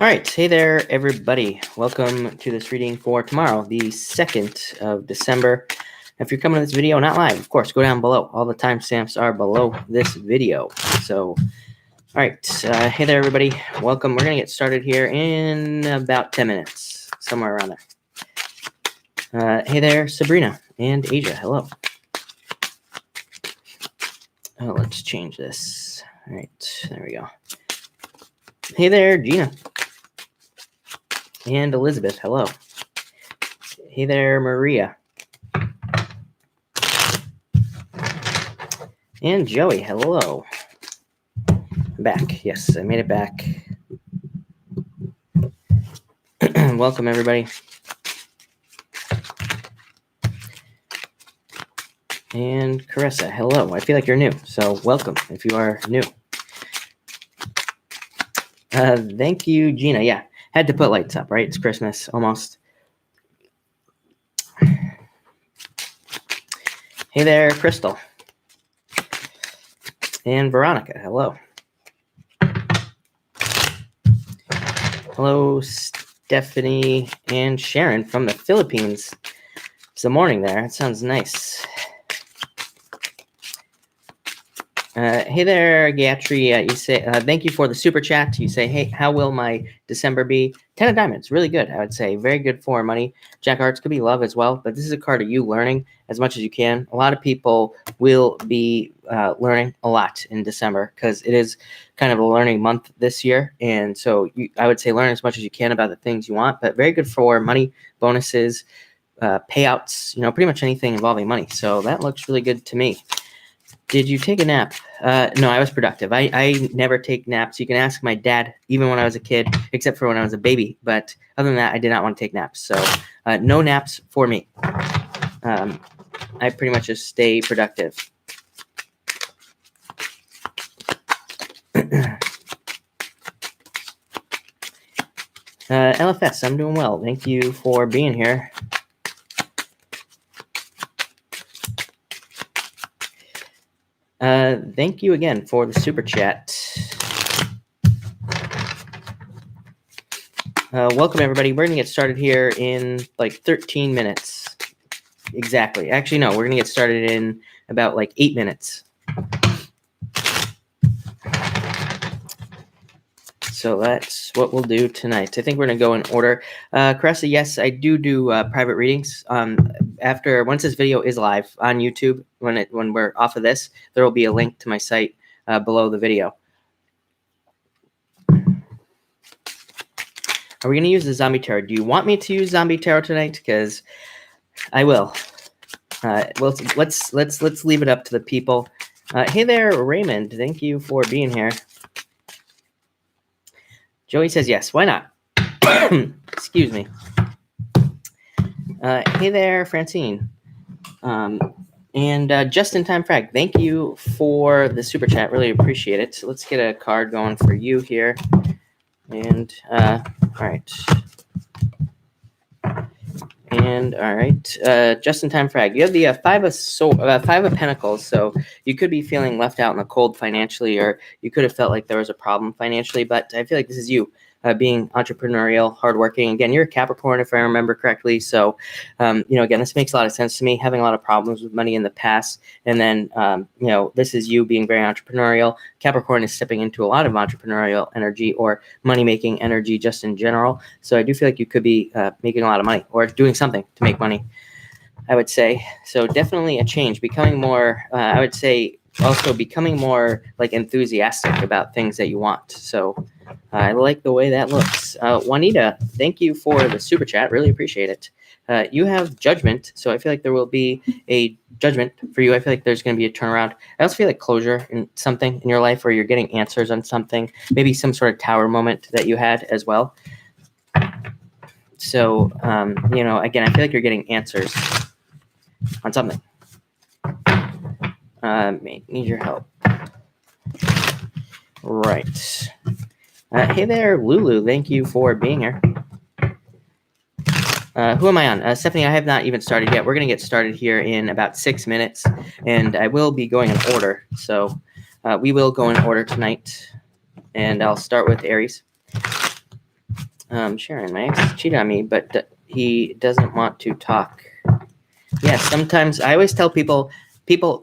All right. Hey there, everybody. Welcome to this reading for tomorrow, the 2nd of December. If you're coming to this video, not live, of course, go down below. All the timestamps are below this video. So, all right. Hey there, everybody. Welcome. We're going to get started here in about 10 minutes, somewhere around there. Hey there, Sabrina and Asia. Hello. Oh, let's change this. All right. There we go. Hey there, Gina. And Elizabeth, hello. Hey there, Maria. And Joey, hello. I'm back. Yes, I made it back. Welcome, everybody. And Carissa, hello. I feel like you're new, so welcome if you are new. Thank you, Gina. Yeah. Had to put lights up, right? It's Christmas, almost. Hey there, Crystal. And Veronica, hello. Hello, Stephanie and Sharon from the Philippines. It's the morning there. It sounds nice. Hey there, Gatry. You say thank you for the super chat. You say, hey, how will my December be? 10 of diamonds, really good, I would say. Very good for money. Jack of hearts could be love as well, but this is a card of you learning as much as you can. A lot of people will be learning a lot in December because it is kind of a learning month this year. And so I would say learn as much as you can about the things you want, but very good for money, bonuses, payouts, pretty much anything involving money. So that looks really good to me. Did you take a nap? No, I was productive. I never take naps. You can ask my dad, even when I was a kid, except for when I was a baby. But other than that, I did not want to take naps. So no naps for me. I pretty much just stay productive. LFS, I'm doing well. Thank you for being here. Thank you again for the super chat. Welcome, everybody. We're going to get started here in like 13 minutes. Exactly. Actually, no, we're going to get started in about like 8 minutes. So that's what we'll do tonight. I think we're going to go in order. Caressa, yes, I do private readings. Once this video is live on YouTube, when we're off of this, there will be a link to my site below the video. Are we going to use the Zombie Tarot? Do you want me to use Zombie Tarot tonight? Because I will. Well, let's leave it up to the people. Hey there, Raymond. Thank you for being here. Joey says yes. Why not? Excuse me. Hey there, Francine. And Just in Time Frag, thank you for the super chat. Really appreciate it. So let's get a card going for you here. And all right. And all right, Just in Time Frag. You have the Five of Pentacles, so you could be feeling left out in the cold financially, or you could have felt like there was a problem financially. But I feel like this is you being entrepreneurial, hardworking. Again, you're a Capricorn, if I remember correctly. So, again, this makes a lot of sense to me. Having a lot of problems with money in the past, and then this is you being very entrepreneurial. Capricorn is stepping into a lot of entrepreneurial energy or money-making energy just in general. So I do feel like you could be making a lot of money or doing something to make money, I would say. So definitely a change, becoming more, I would say also becoming more like enthusiastic about things that you want. So I like the way that looks. Juanita, thank you for the super chat. Really appreciate it. You have Judgment, so I feel like there will be a judgment for you. I feel like there's going to be a turnaround. I also feel like closure in something in your life where you're getting answers on something, maybe some sort of tower moment that you had as well. So, again, I feel like you're getting answers on something. Need your help. Right. Hey there, Lulu. Thank you for being here. Who am I on? Stephanie, I have not even started yet. We're going to get started here in about 6 minutes, and I will be going in order. So we will go in order tonight, and I'll start with Aries. Sharon, my ex cheated on me, but he doesn't want to talk. Yes, sometimes I always tell people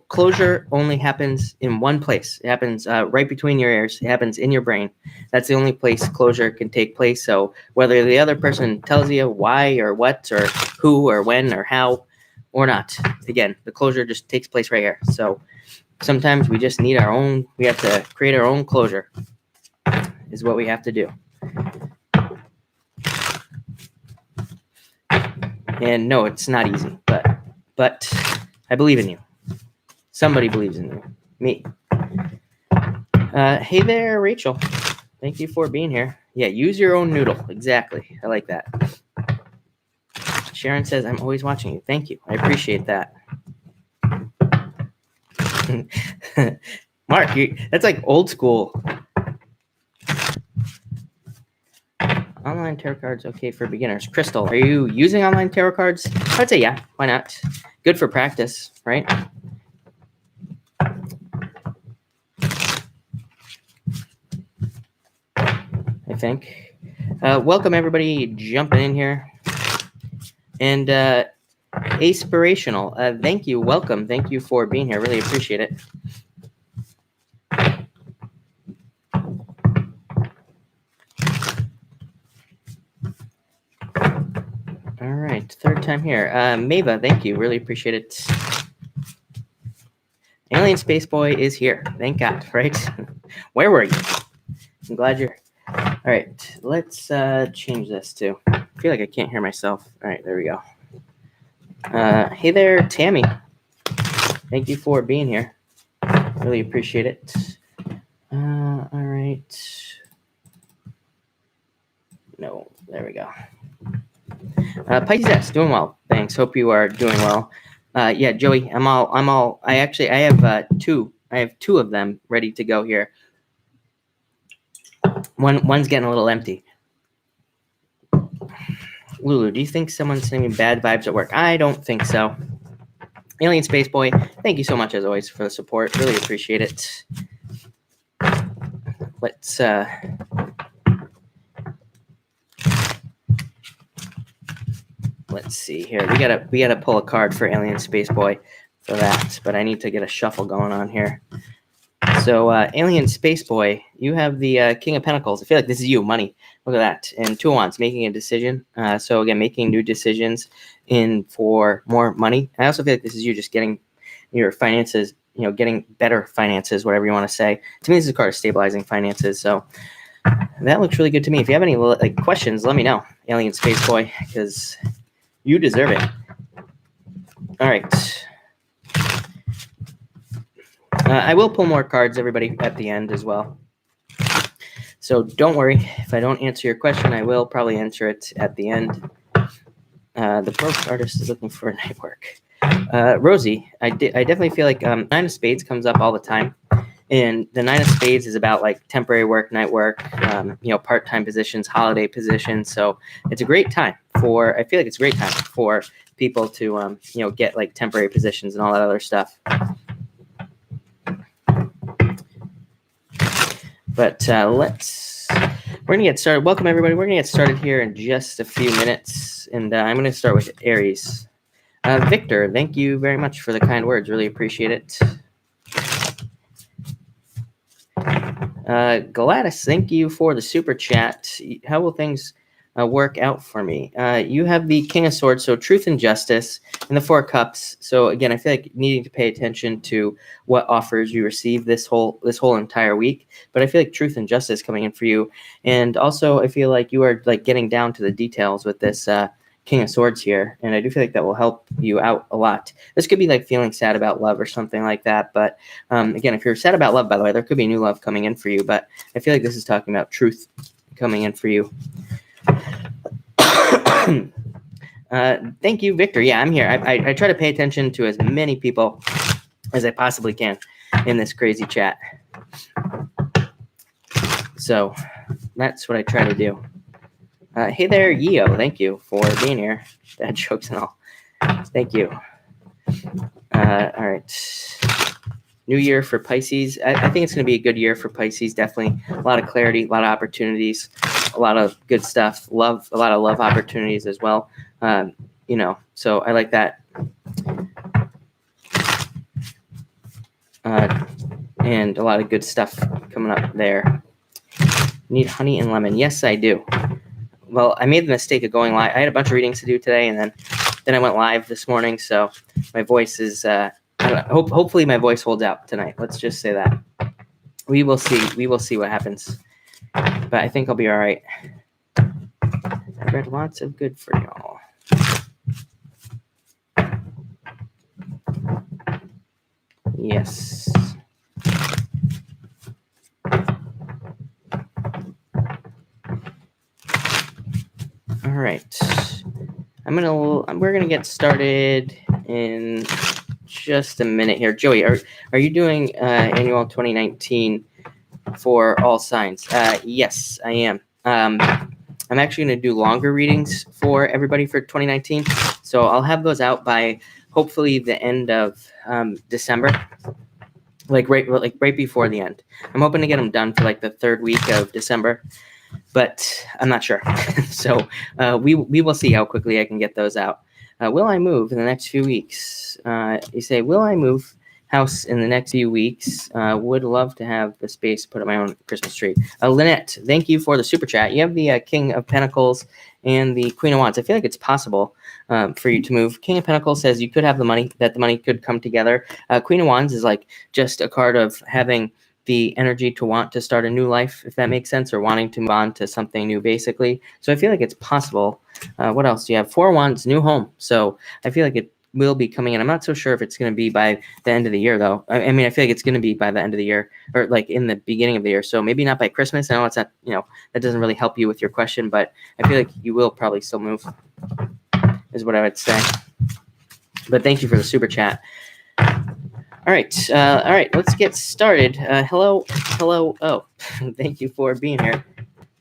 closure only happens in one place. It happens right between your ears. It happens in your brain. That's the only place closure can take place. So whether the other person tells you why or what or who or when or how or not, again, the closure just takes place right here. So sometimes we just need we have to create our own closure is what we have to do. And no, it's not easy, but I believe in you. Somebody believes in you. Me. Hey there, Rachel. Thank you for being here. Yeah, use your own noodle. Exactly. I like that. Sharon says, I'm always watching you. Thank you. I appreciate that. Mark, that's like old school. Online tarot cards, okay for beginners. Crystal, are you using online tarot cards? I'd say yeah. Why not? Good for practice, right? I think. Welcome everybody jumping in here. And Aspirational, thank you. Welcome. Thank you for being here. Really appreciate it. All right, third time here. Mava, thank you. Really appreciate it. Alien Space Boy is here. Thank God, right? Where were you? I'm glad you're... All right, let's change this too. I feel like I can't hear myself. All right, there we go. Hey there, Tammy. Thank you for being here. Really appreciate it. All right. No, there we go. Pisces S, doing well. Thanks. Hope you are doing well. Yeah, Joey, I have two. I have two of them ready to go here. One's getting a little empty. Lulu, do you think someone's sending me bad vibes at work? I don't think so. Alien Space Boy, thank you so much as always for the support. Really appreciate it. Let's see here. We gotta pull a card for Alien Space Boy for that, but I need to get a shuffle going on here. So Alien Space Boy, you have the King of Pentacles. I feel like this is you, money. Look at that. And Two of Wands, making a decision. So again, making new decisions for more money. I also feel like this is you just getting your finances, getting better finances, whatever you want to say. To me, this is a card of stabilizing finances. So that looks really good to me. If you have any questions, let me know, Alien Space Boy, because you deserve it. All right. I will pull more cards, everybody, at the end as well. So don't worry. If I don't answer your question, I will probably answer it at the end. The broke artist is looking for night work. Rosie, I definitely feel like Nine of Spades comes up all the time. And the Nine of Spades is about like temporary work, night work, part-time positions, holiday positions. So it's a great time I feel like it's a great time for people to, get like temporary positions and all that other stuff. But we're going to get started. Welcome, everybody. We're going to get started here in just a few minutes. And I'm going to start with Aries. Victor, thank you very much for the kind words. Really appreciate it. Gladys, thank you for the super chat. How will things work out for me? You have the King of Swords, so truth and justice, and the Four of Cups. So again, I feel like needing to pay attention to what offers you receive this whole entire week. But I feel like truth and justice coming in for you, and also I feel like you are like getting down to the details with this King of Swords here, and I do feel like that will help you out a lot. This could be like feeling sad about love or something like that, but again, if you're sad about love, by the way, there could be new love coming in for you, but I feel like this is talking about truth coming in for you. Thank you, Victor. Yeah, I'm here. I try to pay attention to as many people as I possibly can in this crazy chat. So that's what I try to do. Hey there, Yeo. Thank you for being here. Dad jokes and all. Thank you. All right. New year for Pisces. I think it's going to be a good year for Pisces. Definitely a lot of clarity, a lot of opportunities. a lot of good stuff, a lot of love opportunities as well. So I like that. And a lot of good stuff coming up there. Need honey and lemon. Yes, I do. Well, I made the mistake of going live. I had a bunch of readings to do today, and then I went live this morning. So my voice is, hopefully my voice holds out tonight. Let's just say that. We will see. We will see what happens. But I think I'll be all right. I read lots of good for y'all. Yes. All right. We're gonna get started in just a minute here. Joey, are you doing annual 2019 for all signs? Yes, I am. I'm actually going to do longer readings for everybody for 2019. So I'll have those out by hopefully the end of December, like right before the end. I'm hoping to get them done for like the third week of December, but I'm not sure. So we will see how quickly I can get those out. Will I move in the next few weeks? You say, will I move house in the next few weeks? Would love to have the space to put up my own Christmas tree. Lynette, thank you for the super chat. You have the King of Pentacles and the Queen of Wands. I feel like it's possible for you to move. King of Pentacles says you could have the money, that the money could come together. Queen of Wands is like just a card of having the energy to want to start a new life, if that makes sense, or wanting to move on to something new, basically. So I feel like it's possible. What else do you have? Four of Wands, new home. So I feel like it will be coming in. I'm not so sure if it's going to be by the end of the year, though. I mean, I feel like it's going to be by the end of the year, or like in the beginning of the year. So maybe not by Christmas. I know it's not, that doesn't really help you with your question, but I feel like you will probably still move, is what I would say. But thank you for the super chat. All right, let's get started. Hello. Oh, thank you for being here.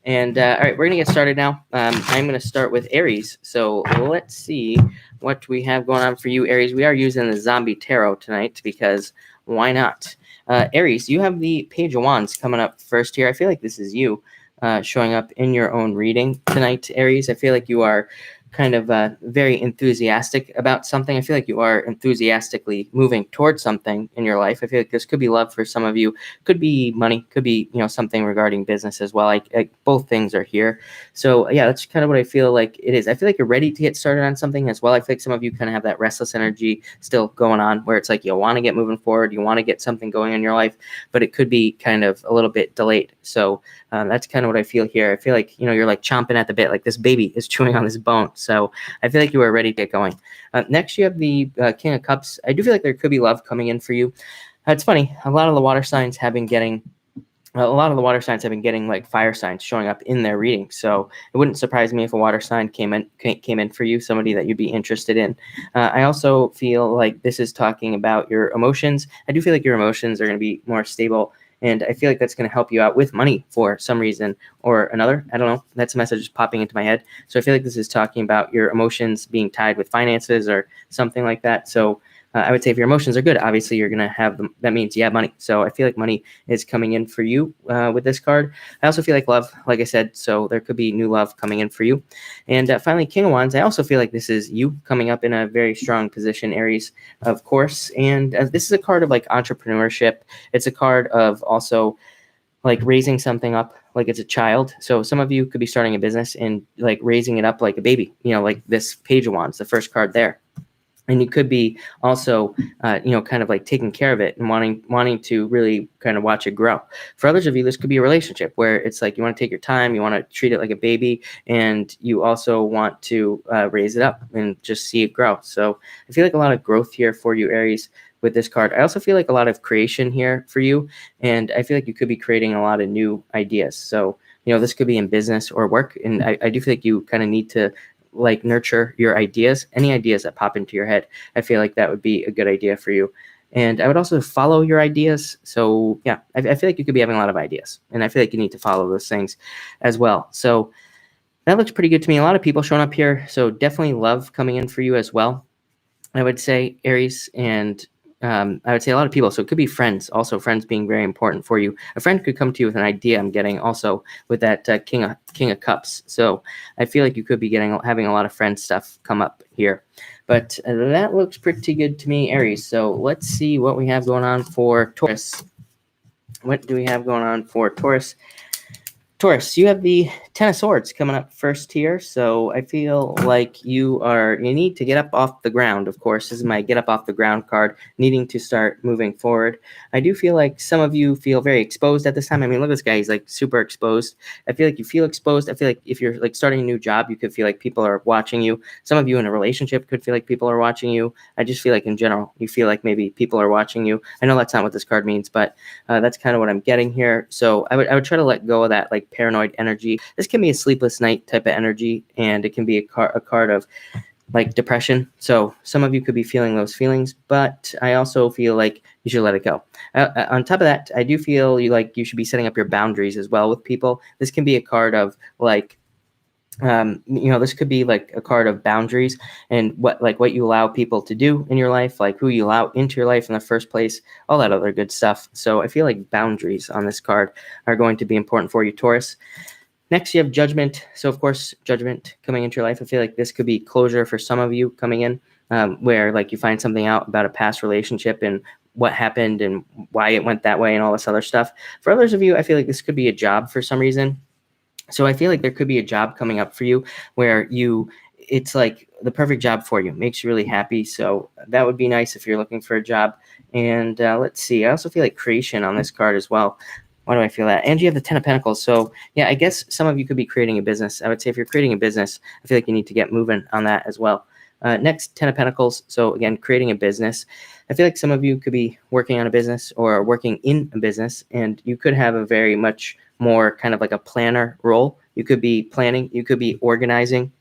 And all right, we're gonna get started now. I'm gonna start with Aries. So let's see what we have going on for you, Aries. We are using the Zombie Tarot tonight because why not? Aries, you have the Page of Wands coming up first here. I feel like this is you showing up in your own reading tonight, Aries. I feel like you are kind of very enthusiastic about something. I feel like you are enthusiastically moving towards something in your life. I feel like this could be love for some of you, could be money, could be something regarding business as well. Like both things are here. So yeah, that's kind of what I feel like it is. I feel like you're ready to get started on something as well. I feel like some of you kind of have that restless energy still going on, where it's like you want to get moving forward, you want to get something going in your life, but it could be kind of a little bit delayed. So that's kind of what I feel here. I feel like you're like chomping at the bit, like this baby is chewing on this bone. So I feel like you are ready to get going. Next, you have the King of Cups. I do feel like there could be love coming in for you. It's funny. A lot of the water signs have been getting like fire signs showing up in their reading. So it wouldn't surprise me if a water sign came in for you, somebody that you'd be interested in. I also feel like this is talking about your emotions. I do feel like your emotions are going to be more stable. And I feel like that's going to help you out with money for some reason or another. I don't know. That's a message just popping into my head. So I feel like this is talking about your emotions being tied with finances or something like that. So I would say if your emotions are good, obviously you're going to have them. That means you have money. So I feel like money is coming in for you with this card. I also feel like love, like I said, so there could be new love coming in for you. And finally, King of Wands, I also feel like this is you coming up in a very strong position, Aries, of course. And this is a card of like entrepreneurship. It's a card of also like raising something up like it's a child. So some of you could be starting a business and like raising it up like a baby, like this Page of Wands, the first card there. And you could be also, kind of like taking care of it and wanting to really kind of watch it grow. For others of you, this could be a relationship where it's like you want to take your time, you want to treat it like a baby, and you also want to raise it up and just see it grow. So I feel like a lot of growth here for you, Aries, with this card. I also feel like a lot of creation here for you, and I feel like you could be creating a lot of new ideas. So, this could be in business or work, and I do feel like you kind of need to like nurture your ideas, any ideas that pop into your head. I feel like that would be a good idea for you. And I would also follow your ideas. So yeah, I feel like you could be having a lot of ideas, and I feel like you need to follow those things as well. So that looks pretty good to me. A lot of people showing up here. So definitely love coming in for you as well, I would say, Aries. And I would say a lot of people. So it could be friends, also friends being very important for you. A friend could come to you with an idea. I'm getting also with that King of Cups. So I feel like you could be having a lot of friend stuff come up here. But that looks pretty good to me, Aries. So let's see what we have going on for Taurus. What do we have going on for Taurus? Taurus, you have the Ten of Swords coming up first here, so I feel like you need to get up off the ground. Of course, this is my get up off the ground card, needing to start moving forward. I do feel like some of you feel very exposed at this time. I mean, look at this guy, he's like super exposed. I feel like you feel exposed. I feel like if you're like starting a new job, you could feel like people are watching you. Some of you in a relationship could feel like people are watching you. I just feel like in general, you feel like maybe people are watching you. I know that's not what this card means, but that's kind of what I'm getting here. So I would try to let go of that like paranoid energy. This can be a sleepless night type of energy, and it can be a card of like depression. So some of you could be feeling those feelings, but I also feel like you should let it go. On top of that, I do feel you should be setting up your boundaries as well with people. This can be a card of like this could be like a card of boundaries and what you allow people to do in your life, like who you allow into your life in the first place, all that other good stuff. So I feel like boundaries on this card are going to be important for you, Taurus. Next, you have Judgment. So, of course, Judgment coming into your life. I feel like this could be closure for some of you coming in, where like you find something out about a past relationship and what happened and why it went that way and all this other stuff. For others of you, I feel like this could be a job for some reason. So I feel like there could be a job coming up for you where it's like the perfect job for you, makes you really happy. So that would be nice if you're looking for a job. And let's see, I also feel like creation on this card as well. Why do I feel that? And you have the Ten of Pentacles. So yeah, I guess some of you could be creating a business. I would say if you're creating a business, I feel like you need to get moving on that as well. Next, Ten of Pentacles. So again, creating a business. I feel like some of you could be working on a business or working in a business, and you could have a very much more kind of like a planner role. You could be planning, you could be organizing,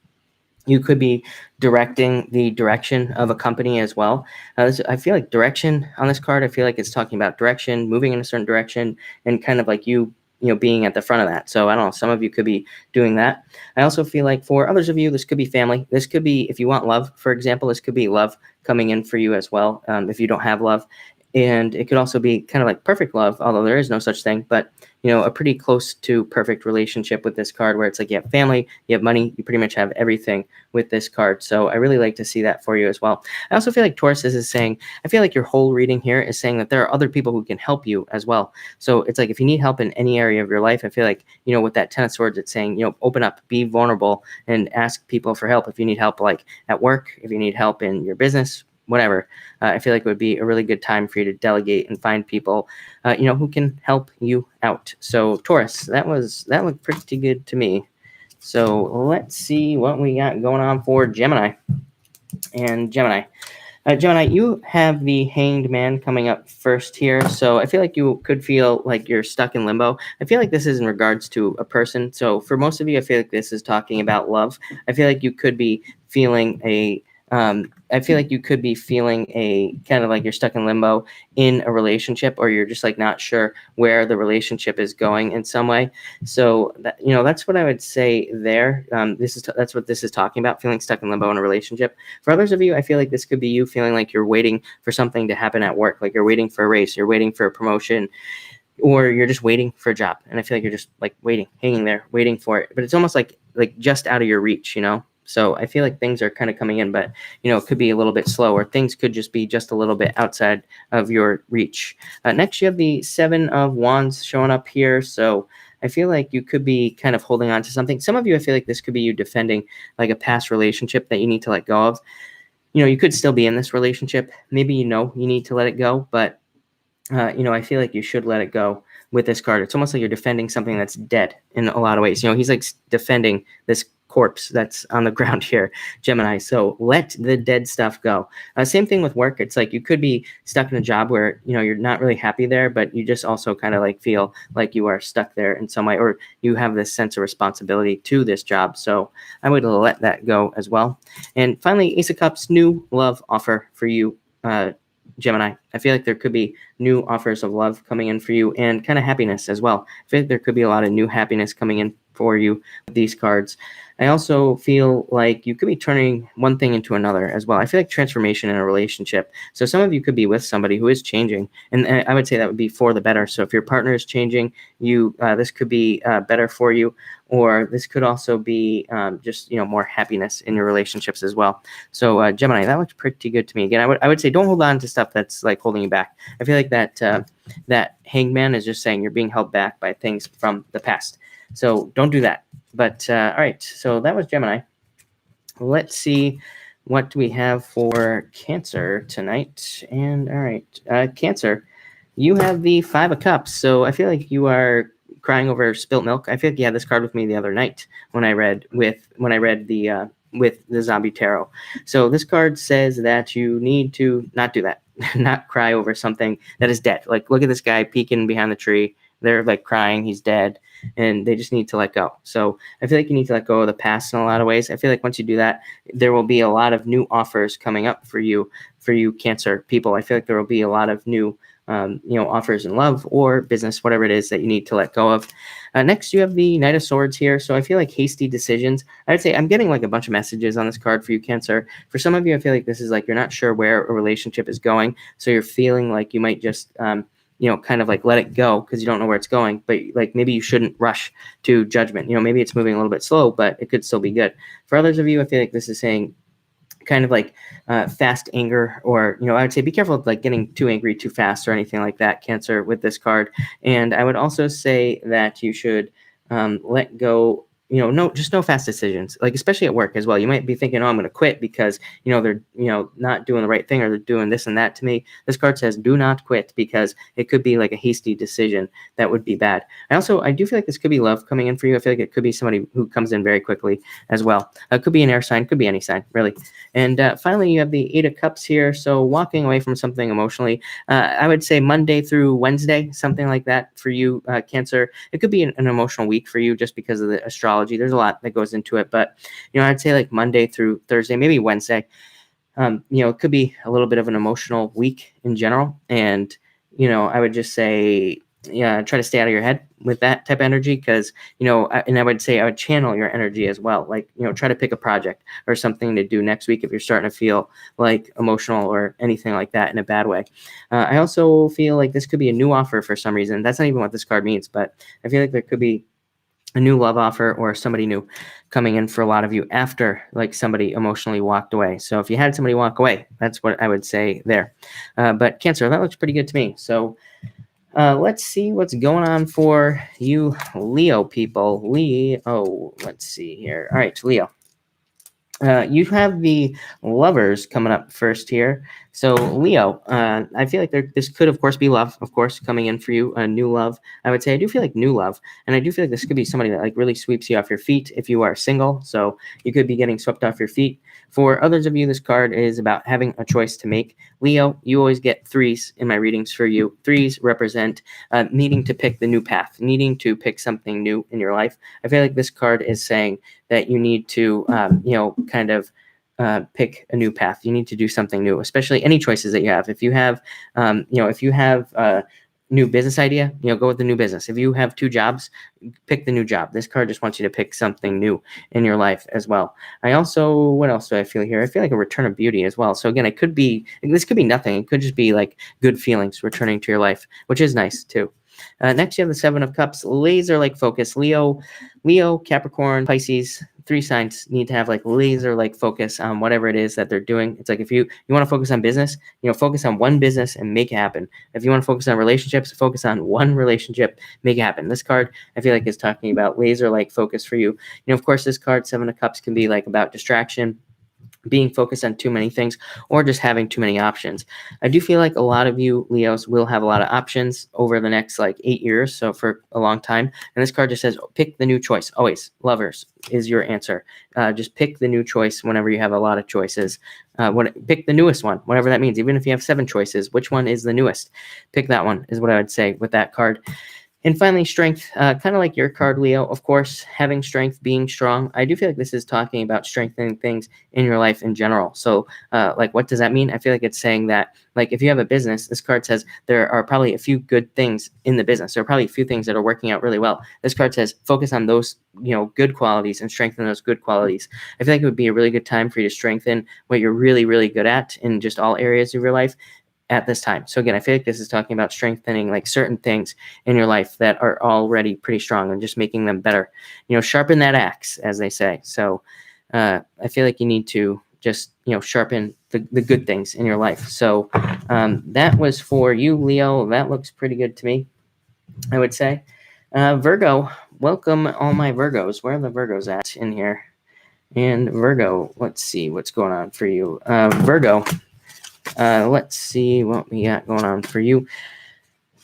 you could be directing the direction of a company as well. I feel like direction on this card, I feel like it's talking about direction, moving in a certain direction, and kind of like you being at the front of that. So I don't know, some of you could be doing that. I also feel like for others of you, this could be family. This could be, if you want love, for example, this could be love coming in for you as well, if you don't have love. And it could also be kind of like perfect love, although there is no such thing, but a pretty close to perfect relationship with this card where it's like you have family, you have money, you pretty much have everything with this card. So I really like to see that for you as well. I also feel like Taurus is saying, I feel like your whole reading here is saying that there are other people who can help you as well. So it's like if you need help in any area of your life, I feel like, with that Ten of Swords, it's saying, open up, be vulnerable, and ask people for help. If you need help like at work, if you need help in your business, whatever, I feel like it would be a really good time for you to delegate and find people, who can help you out. So Taurus, that looked pretty good to me. So let's see what we got going on for Gemini. And Gemini, you have the Hanged Man coming up first here. So I feel like you could feel like you're stuck in limbo. I feel like this is in regards to a person. So for most of you, I feel like this is talking about love. I feel like you could be feeling a kind of like you're stuck in limbo in a relationship, or you're just like not sure where the relationship is going in some way. So that's what I would say there. That's what this is talking about, feeling stuck in limbo in a relationship. For others of you, I feel like this could be you feeling like you're waiting for something to happen at work, like you're waiting for a raise, you're waiting for a promotion, or you're just waiting for a job. And I feel like you're just like waiting, hanging there, waiting for it. But it's almost like just out of your reach, So I feel like things are kind of coming in, but, it could be a little bit slow, or things could just be just a little bit outside of your reach. Next, you have the Seven of Wands showing up here. So I feel like you could be kind of holding on to something. Some of you, I feel like this could be you defending like a past relationship that you need to let go of. You could still be in this relationship. Maybe you need to let it go, but, I feel like you should let it go with this card. It's almost like you're defending something that's dead in a lot of ways. He's like defending this corpse that's on the ground here, Gemini. So let the dead stuff go. Same thing with work. It's like you could be stuck in a job where, you're not really happy there, but you just also kind of like feel like you are stuck there in some way, or you have this sense of responsibility to this job. So I would let that go as well. And finally, Ace of Cups, new love offer for you, Gemini. I feel like there could be new offers of love coming in for you, and kind of happiness as well. I feel like there could be a lot of new happiness coming in for you with these cards. I also feel like you could be turning one thing into another as well. I feel like transformation in a relationship. So some of you could be with somebody who is changing, and I would say that would be for the better. So if your partner is changing, this could be better for you, or this could also be just more happiness in your relationships as well. So Gemini, that looks pretty good to me. Again, I would say don't hold on to stuff that's like holding you back. I feel like that Hangman is just saying you're being held back by things from the past. So don't do that. But all right, so that was Gemini. Let's see what do we have for Cancer tonight. And all right, Cancer, you have the 5 of Cups. So I feel like you are crying over spilt milk. I feel like you had this card with me the other night when I read the with the Zombie Tarot. So this card says that you need to not do that, not cry over something that is dead. Like, look at this guy peeking behind the tree. They're like crying, he's dead, and they just need to let go. So I feel like you need to let go of the past in a lot of ways. I feel like once you do that, there will be a lot of new offers coming up for you Cancer people. I feel like there will be a lot of new offers in love or business, whatever it is that you need to let go of. Next, you have the Knight of Swords here. So I feel like hasty decisions. I would say I'm getting like a bunch of messages on this card for you, Cancer. For some of you, I feel like this is like you're not sure where a relationship is going. So you're feeling like you might just kind of like let it go because you don't know where it's going, but like maybe you shouldn't rush to judgment. Maybe it's moving a little bit slow, but it could still be good. For others of you, I feel like this is saying kind of like fast anger, or I would say be careful of like getting too angry too fast or anything like that, Cancer, with this card. And I would also say that you should let go. No fast decisions, like especially at work as well. You might be thinking, oh, I'm going to quit because, they're, not doing the right thing, or they're doing this and that to me. This card says do not quit, because it could be like a hasty decision that would be bad. I do feel like this could be love coming in for you. I feel like it could be somebody who comes in very quickly as well. It could be an air sign, could be any sign, really. And finally, you have the 8 of Cups here. So walking away from something emotionally, I would say Monday through Wednesday, something like that for you, Cancer. It could be an emotional week for you just because of the astrology. There's a lot that goes into it, but I'd say like Monday through Thursday, maybe Wednesday. It could be a little bit of an emotional week in general, and I would just say, try to stay out of your head with that type of energy, because and I would say I would channel your energy as well. Like try to pick a project or something to do next week if you're starting to feel like emotional or anything like that in a bad way. I also feel like this could be a new offer for some reason. That's not even what this card means, but I feel like there could be a new love offer or somebody new coming in for a lot of you after like somebody emotionally walked away. So if you had somebody walk away, that's what I would say there. But Cancer, that looks pretty good to me. So let's see what's going on for you Leo people. Let's see here. All right, Leo. You have the Lovers coming up first here. So Leo, I feel like this could, of course, be love, of course, coming in for you, a new love. I would say I do feel like new love, and I do feel like this could be somebody that like really sweeps you off your feet if you are single. So you could be getting swept off your feet. For others of you, this card is about having a choice to make. Leo, you always get 3s in my readings for you. 3s represent needing to pick the new path, needing to pick something new in your life. I feel like this card is saying that you need to, kind of pick a new path. You need to do something new, especially any choices that you have. If you have, new business idea, go with the new business. If you have 2 jobs, pick the new job. This card just wants you to pick something new in your life as well. What else do I feel here? I feel like a return of beauty as well. So again, this could be nothing. It could just be like good feelings returning to your life, which is nice too. Next, you have the 7 of Cups, laser-like focus. Leo, Capricorn, Pisces, 3 signs need to have like laser-like focus on whatever it is that they're doing. It's like if you want to focus on business, focus on one business and make it happen. If you want to focus on relationships, focus on one relationship, make it happen. This card, I feel like, is talking about laser-like focus for you. Of course, this card, 7 of Cups, can be like about distraction, being focused on too many things, or just having too many options. I do feel like a lot of you Leos will have a lot of options over the next like 8 years, so for a long time. And this card just says, pick the new choice. Always, Lovers is your answer. Just pick the new choice whenever you have a lot of choices. Pick the newest one, whatever that means. Even if you have 7 choices, which one is the newest? Pick that one is what I would say with that card. And finally, strength, kind of like your card, Leo, of course, having strength, being strong. I do feel like this is talking about strengthening things in your life in general. So, like, what does that mean? I feel like it's saying that, like, if you have a business, this card says there are probably a few good things in the business. There are probably a few things that are working out really well. This card says focus on those, good qualities and strengthen those good qualities. I feel like it would be a really good time for you to strengthen what you're really, really good at in just all areas of your life at this time. So again, I feel like this is talking about strengthening like certain things in your life that are already pretty strong and just making them better. Sharpen that axe, as they say. So I feel like you need to just sharpen the good things in your life. So that was for you, Leo. That looks pretty good to me, I would say. Virgo, welcome all my Virgos. Where are the Virgos at in here? And Virgo, let's see what's going on for you. Virgo, let's see what we got going on for you.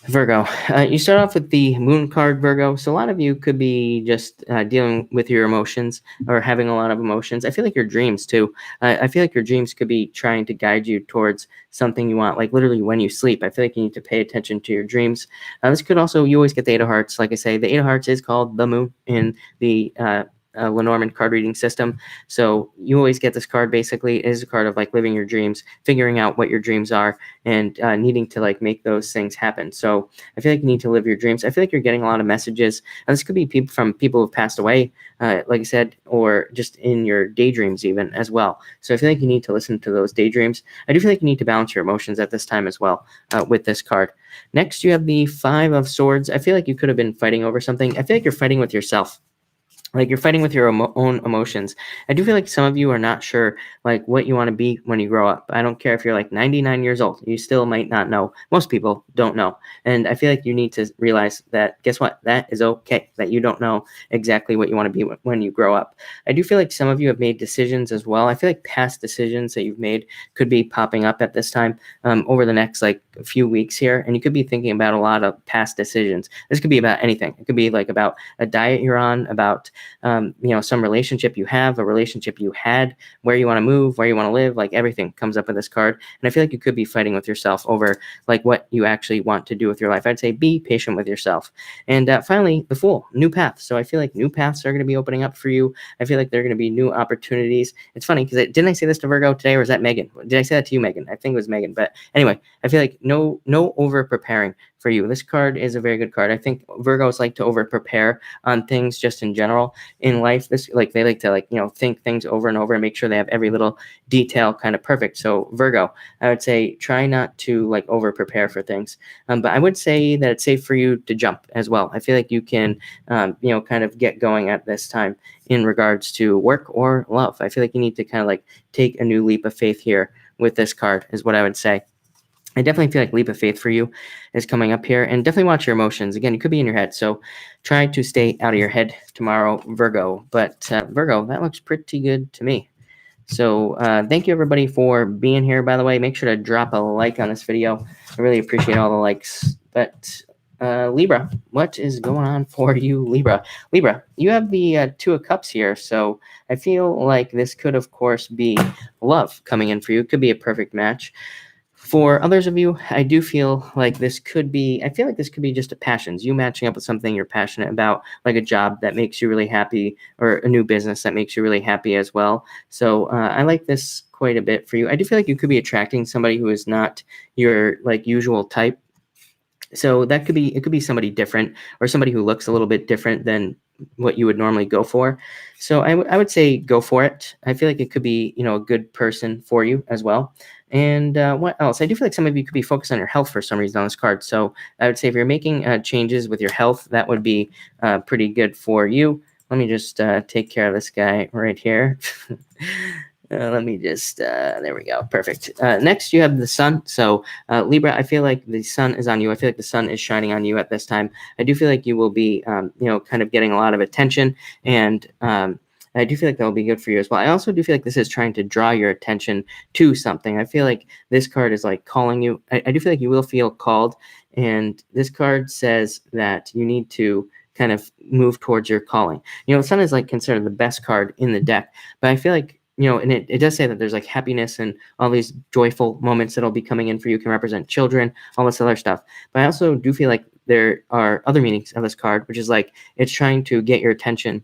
Virgo, you start off with the moon card, Virgo. So a lot of you could be just dealing with your emotions or having a lot of emotions. I feel like your dreams too. I feel like your dreams could be trying to guide you towards something you want, like literally when you sleep. I feel like you need to pay attention to your dreams. This could also, you always get the Eight of Hearts. Like I say, the Eight of Hearts is called the moon in the Lenormand card reading system. So you always get this card. Basically, it is a card of like living your dreams, figuring out what your dreams are, and needing to like make those things happen. So I feel like you need to live your dreams. I feel like you're getting a lot of messages. And this could be people from people who've passed away, like I said, or just in your daydreams even as well. So I feel like you need to listen to those daydreams. I do feel like you need to balance your emotions at this time as well with this card. Next, you have the Five of Swords. I feel like you could have been fighting over something. I feel like you're fighting with yourself. Like you're fighting with your own emotions. I do feel like some of you are not sure like what you want to be when you grow up. I don't care if you're like 99 years old. You still might not know. Most people don't know. And I feel like you need to realize that, guess what? That is okay, that you don't know exactly what you want to be when you grow up. I do feel like some of you have made decisions as well. I feel like past decisions that you've made could be popping up at this time over the next like a few weeks here. And you could be thinking about a lot of past decisions. This could be about anything. It could be like about a diet you're on, about some relationship you have, a relationship you had, where you want to move, where you want to live, like everything comes up with this card. And I feel like you could be fighting with yourself over like what you actually want to do with your life. I'd say be patient with yourself. And finally, the Fool, new paths. So I feel like new paths are going to be opening up for you. I feel like there are going to be new opportunities. It's funny because didn't I say this to Virgo today, or was that Megan? Did I say that to you, Megan? I think it was Megan. But anyway, I feel like no over preparing for you. This card is a very good card. I think Virgos like to over prepare on things just in general in life. This like they like to think things over and over and make sure they have every little detail kind of perfect. So Virgo, I would say try not to like over prepare for things. But I would say that it's safe for you to jump as well. I feel like you can kind of get going at this time in regards to work or love. I feel like you need to kind of like take a new leap of faith here with this card is what I would say. I definitely feel like leap of faith for you is coming up here, and definitely watch your emotions. Again, you could be in your head, so try to stay out of your head tomorrow, Virgo. But Virgo, that looks pretty good to me. So thank you, everybody, for being here. By the way, make sure to drop a like on this video. I really appreciate all the likes. But Libra, what is going on for you, Libra? Libra, you have the Two of Cups here, so I feel like this could, of course, be love coming in for you. It could be a perfect match. For others of you, I do feel like this could be, I feel like this could be just a passions, you matching up with something you're passionate about, like a job that makes you really happy or a new business that makes you really happy as well. So I like this quite a bit for you. I do feel like you could be attracting somebody who is not your like usual type. So that could be, it could be somebody different or somebody who looks a little bit different than what you would normally go for. So I would say go for it. I feel like it could be, a good person for you as well. And what else? I do feel like some of you could be focused on your health for some reason on this card. So I would say if you're making changes with your health, that would be pretty good for you. Let me just take care of this guy right here. Let me just, there we go. Perfect. Next, you have the sun. So Libra, I feel like the sun is on you. I feel like the sun is shining on you at this time. I do feel like you will be, kind of getting a lot of attention, and I do feel like that will be good for you as well. I also do feel like this is trying to draw your attention to something. I feel like this card is like calling you. I do feel like you will feel called, and this card says that you need to kind of move towards your calling. The sun is like considered the best card in the deck, but I feel like, and it does say that there's like happiness and all these joyful moments that'll be coming in for you, can represent children, all this other stuff. But I also do feel like there are other meanings of this card, which is like it's trying to get your attention,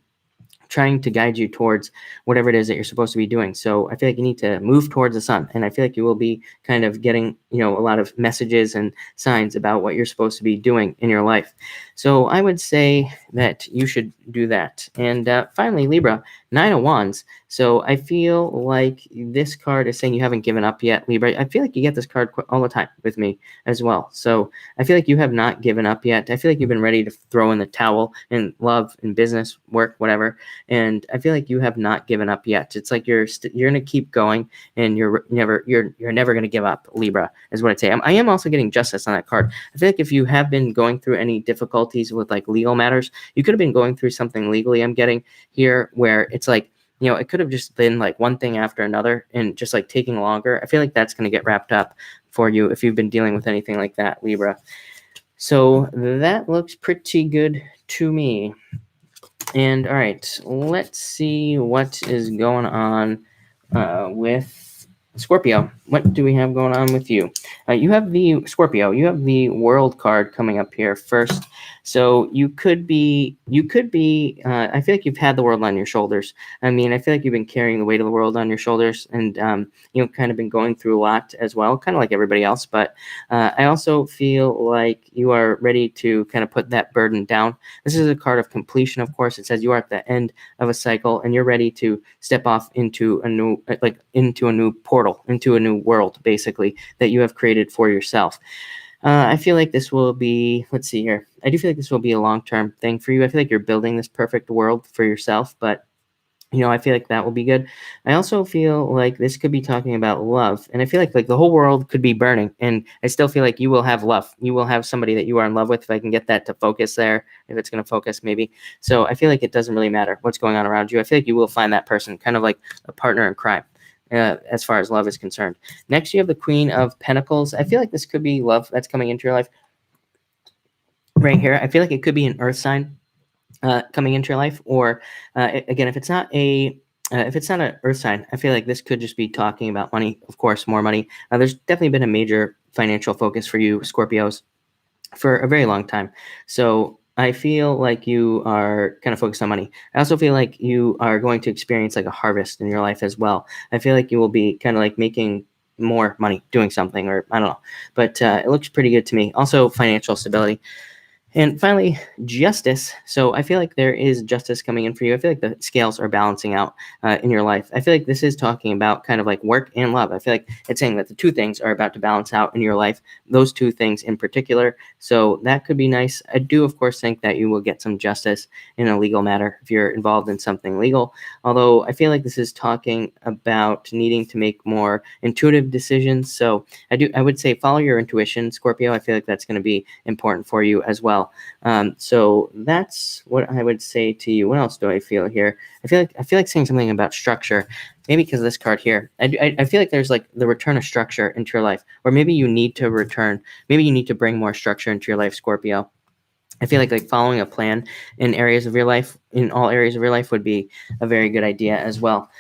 trying to guide you towards whatever it is that you're supposed to be doing. So I feel like you need to move towards the sun, and I feel like you will be kind of getting, a lot of messages and signs about what you're supposed to be doing in your life. So I would say that you should do that. And finally, Libra, 9 of Wands. So I feel like this card is saying you haven't given up yet, Libra. I feel like you get this card all the time with me as well. So I feel like you have not given up yet. I feel like you've been ready to throw in the towel in love, in business, work, whatever. And I feel like you have not given up yet. It's like you're going to keep going, and you're never going to give up, Libra, is what I'd say. I am also getting justice on that card. I feel like if you have been going through any difficulties with like legal matters, you could have been going through something legally, I'm getting here, where it's like, it could have just been like one thing after another and just like taking longer. I feel like that's going to get wrapped up for you if you've been dealing with anything like that, Libra. So that looks pretty good to me. And all right, let's see what is going on with Scorpio. What do we have going on with you? You have the Scorpio. You have the World card coming up here first. So you could be. I feel like you've had the world on your shoulders. I mean, I feel like you've been carrying the weight of the world on your shoulders, and kind of been going through a lot as well, kind of like everybody else. But I also feel like you are ready to kind of put that burden down. This is a card of completion, of course. It says you are at the end of a cycle, and you're ready to step off into a new portal, into a new world, basically, that you have created for yourself. I feel like this will be, let's see here. I do feel like this will be a long-term thing for you. I feel like you're building this perfect world for yourself, but I feel like that will be good. I also feel like this could be talking about love, and I feel like the whole world could be burning, and I still feel like you will have love. You will have somebody that you are in love with, if I can get that to focus there, if it's going to focus maybe. So I feel like it doesn't really matter what's going on around you. I feel like you will find that person, kind of like a partner in crime. As far as love is concerned. Next, you have the Queen of Pentacles. I feel like this could be love that's coming into your life right here. I feel like it could be an earth sign coming into your life, or again, if it's not an earth sign, I feel like this could just be talking about money. Of course, more money. There's definitely been a major financial focus for you, Scorpios, for a very long time. So I feel like you are kind of focused on money. I also feel like you are going to experience like a harvest in your life as well. I feel like you will be kind of like making more money doing something, or I don't know, but it looks pretty good to me. Also, financial stability. And finally, justice. So I feel like there is justice coming in for you. I feel like the scales are balancing out in your life. I feel like this is talking about kind of like work and love. I feel like it's saying that the two things are about to balance out in your life, those two things in particular. So that could be nice. I do, of course, think that you will get some justice in a legal matter if you're involved in something legal. Although I feel like this is talking about needing to make more intuitive decisions. So I would say follow your intuition, Scorpio. I feel like that's going to be important for you as well. So that's what I would say to you. What else do I feel here? I feel like saying something about structure, maybe because of this card here. I feel like there's like the return of structure into your life, or maybe you need to return. Maybe you need to bring more structure into your life, Scorpio. I feel like following a plan in all areas of your life would be a very good idea as well.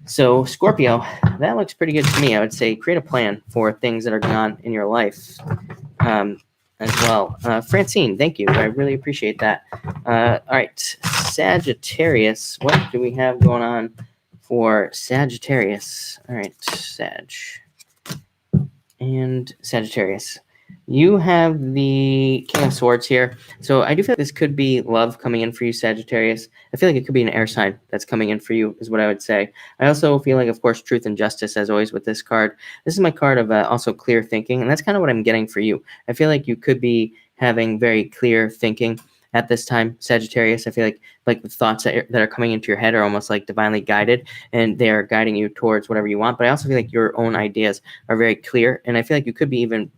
So Scorpio, that looks pretty good to me. I would say create a plan for things that are going on in your life. As well. Francine, thank you. I really appreciate that. All right, Sagittarius. What do we have going on for Sagittarius? All right, Sag. And Sagittarius. You have the King of Swords here. So I do feel like this could be love coming in for you, Sagittarius. I feel like it could be an air sign that's coming in for you, is what I would say. I also feel like, of course, truth and justice, as always, with this card. This is my card of also clear thinking, and that's kind of what I'm getting for you. I feel like you could be having very clear thinking at this time, Sagittarius. I feel like the thoughts that are coming into your head are almost like divinely guided, and they are guiding you towards whatever you want. But I also feel like your own ideas are very clear, and I feel like you could be even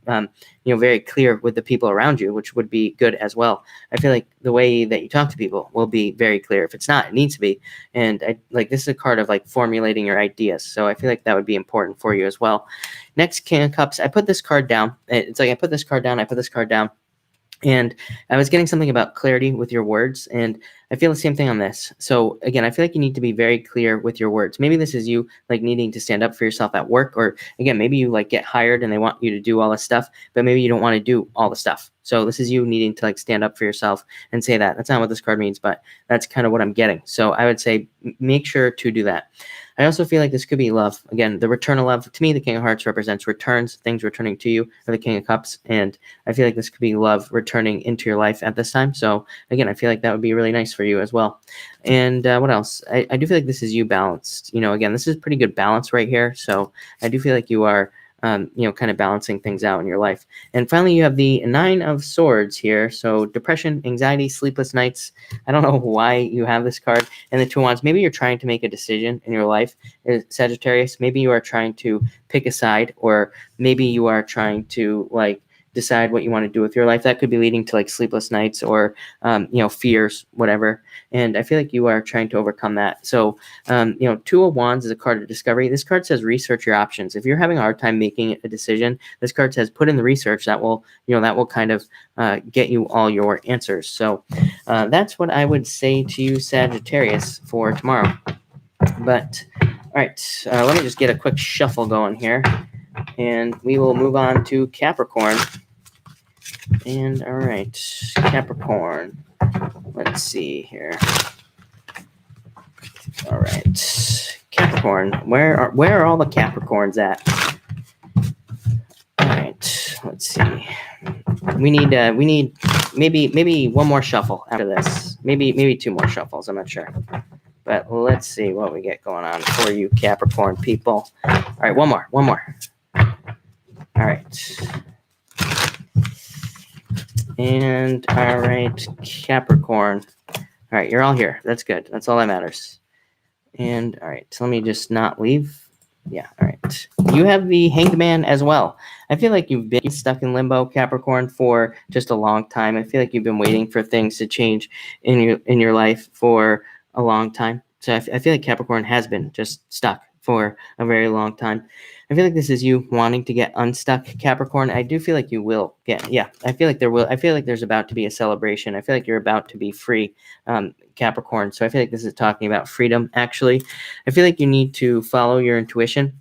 very clear with the people around you, which would be good as well. I feel like the way that you talk to people will be very clear. If it's not, it needs to be. And this is a card of like formulating your ideas. So I feel like that would be important for you as well. Next, King of Cups. I put this card down. It's like I put this card down. And I was getting something about clarity with your words, and I feel the same thing on this. So again, I feel like you need to be very clear with your words. Maybe this is you like needing to stand up for yourself at work, or again, maybe you like get hired and they want you to do all this stuff, but maybe you don't want to do all the stuff. So this is you needing to like stand up for yourself and say that. That's not what this card means, but that's kind of what I'm getting. So I would say make sure to do that. I also feel like this could be love. Again, the return of love. To me, the King of Hearts represents returns, things returning to you, or the King of Cups. And I feel like this could be love returning into your life at this time. So again, I feel like that would be really nice for you as well. And what else? I do feel like this is you balanced. Again, this is pretty good balance right here. So I do feel like you are kind of balancing things out in your life. And finally, you have the Nine of Swords here. So depression, anxiety, sleepless nights. I don't know why you have this card. And the Two of Wands, maybe you're trying to make a decision in your life, Sagittarius. Maybe you are trying to pick a side, or maybe you are trying to decide what you want to do with your life. That could be leading to sleepless nights or fears, whatever. And I feel like you are trying to overcome that. So Two of Wands is a card of discovery. This card says research your options. If you're having a hard time making a decision, this card says put in the research. That will kind of get you all your answers. So that's what I would say to you, Sagittarius, for tomorrow. But all right, let me just get a quick shuffle going here, and we will move on to Capricorn. And all right, Capricorn. Let's see here. All right, Capricorn. Where are all the Capricorns at? All right, let's see. We need maybe one more shuffle after this. Maybe two more shuffles. I'm not sure. But let's see what we get going on for you, Capricorn people. All right, one more. All right. And all right, Capricorn. All right, you're all here. That's good. That's all that matters. And all right, so let me just not leave. Yeah, all right. You have the Hanged Man as well. I feel like you've been stuck in limbo, Capricorn, for just a long time. I feel like you've been waiting for things to change in your life for a long time. So I feel like Capricorn has been just stuck for a very long time. I feel like this is you wanting to get unstuck, Capricorn. I do feel like you will get, I feel like there's about to be a celebration. I feel like you're about to be free, Capricorn. So I feel like this is talking about freedom, actually. I feel like you need to follow your intuition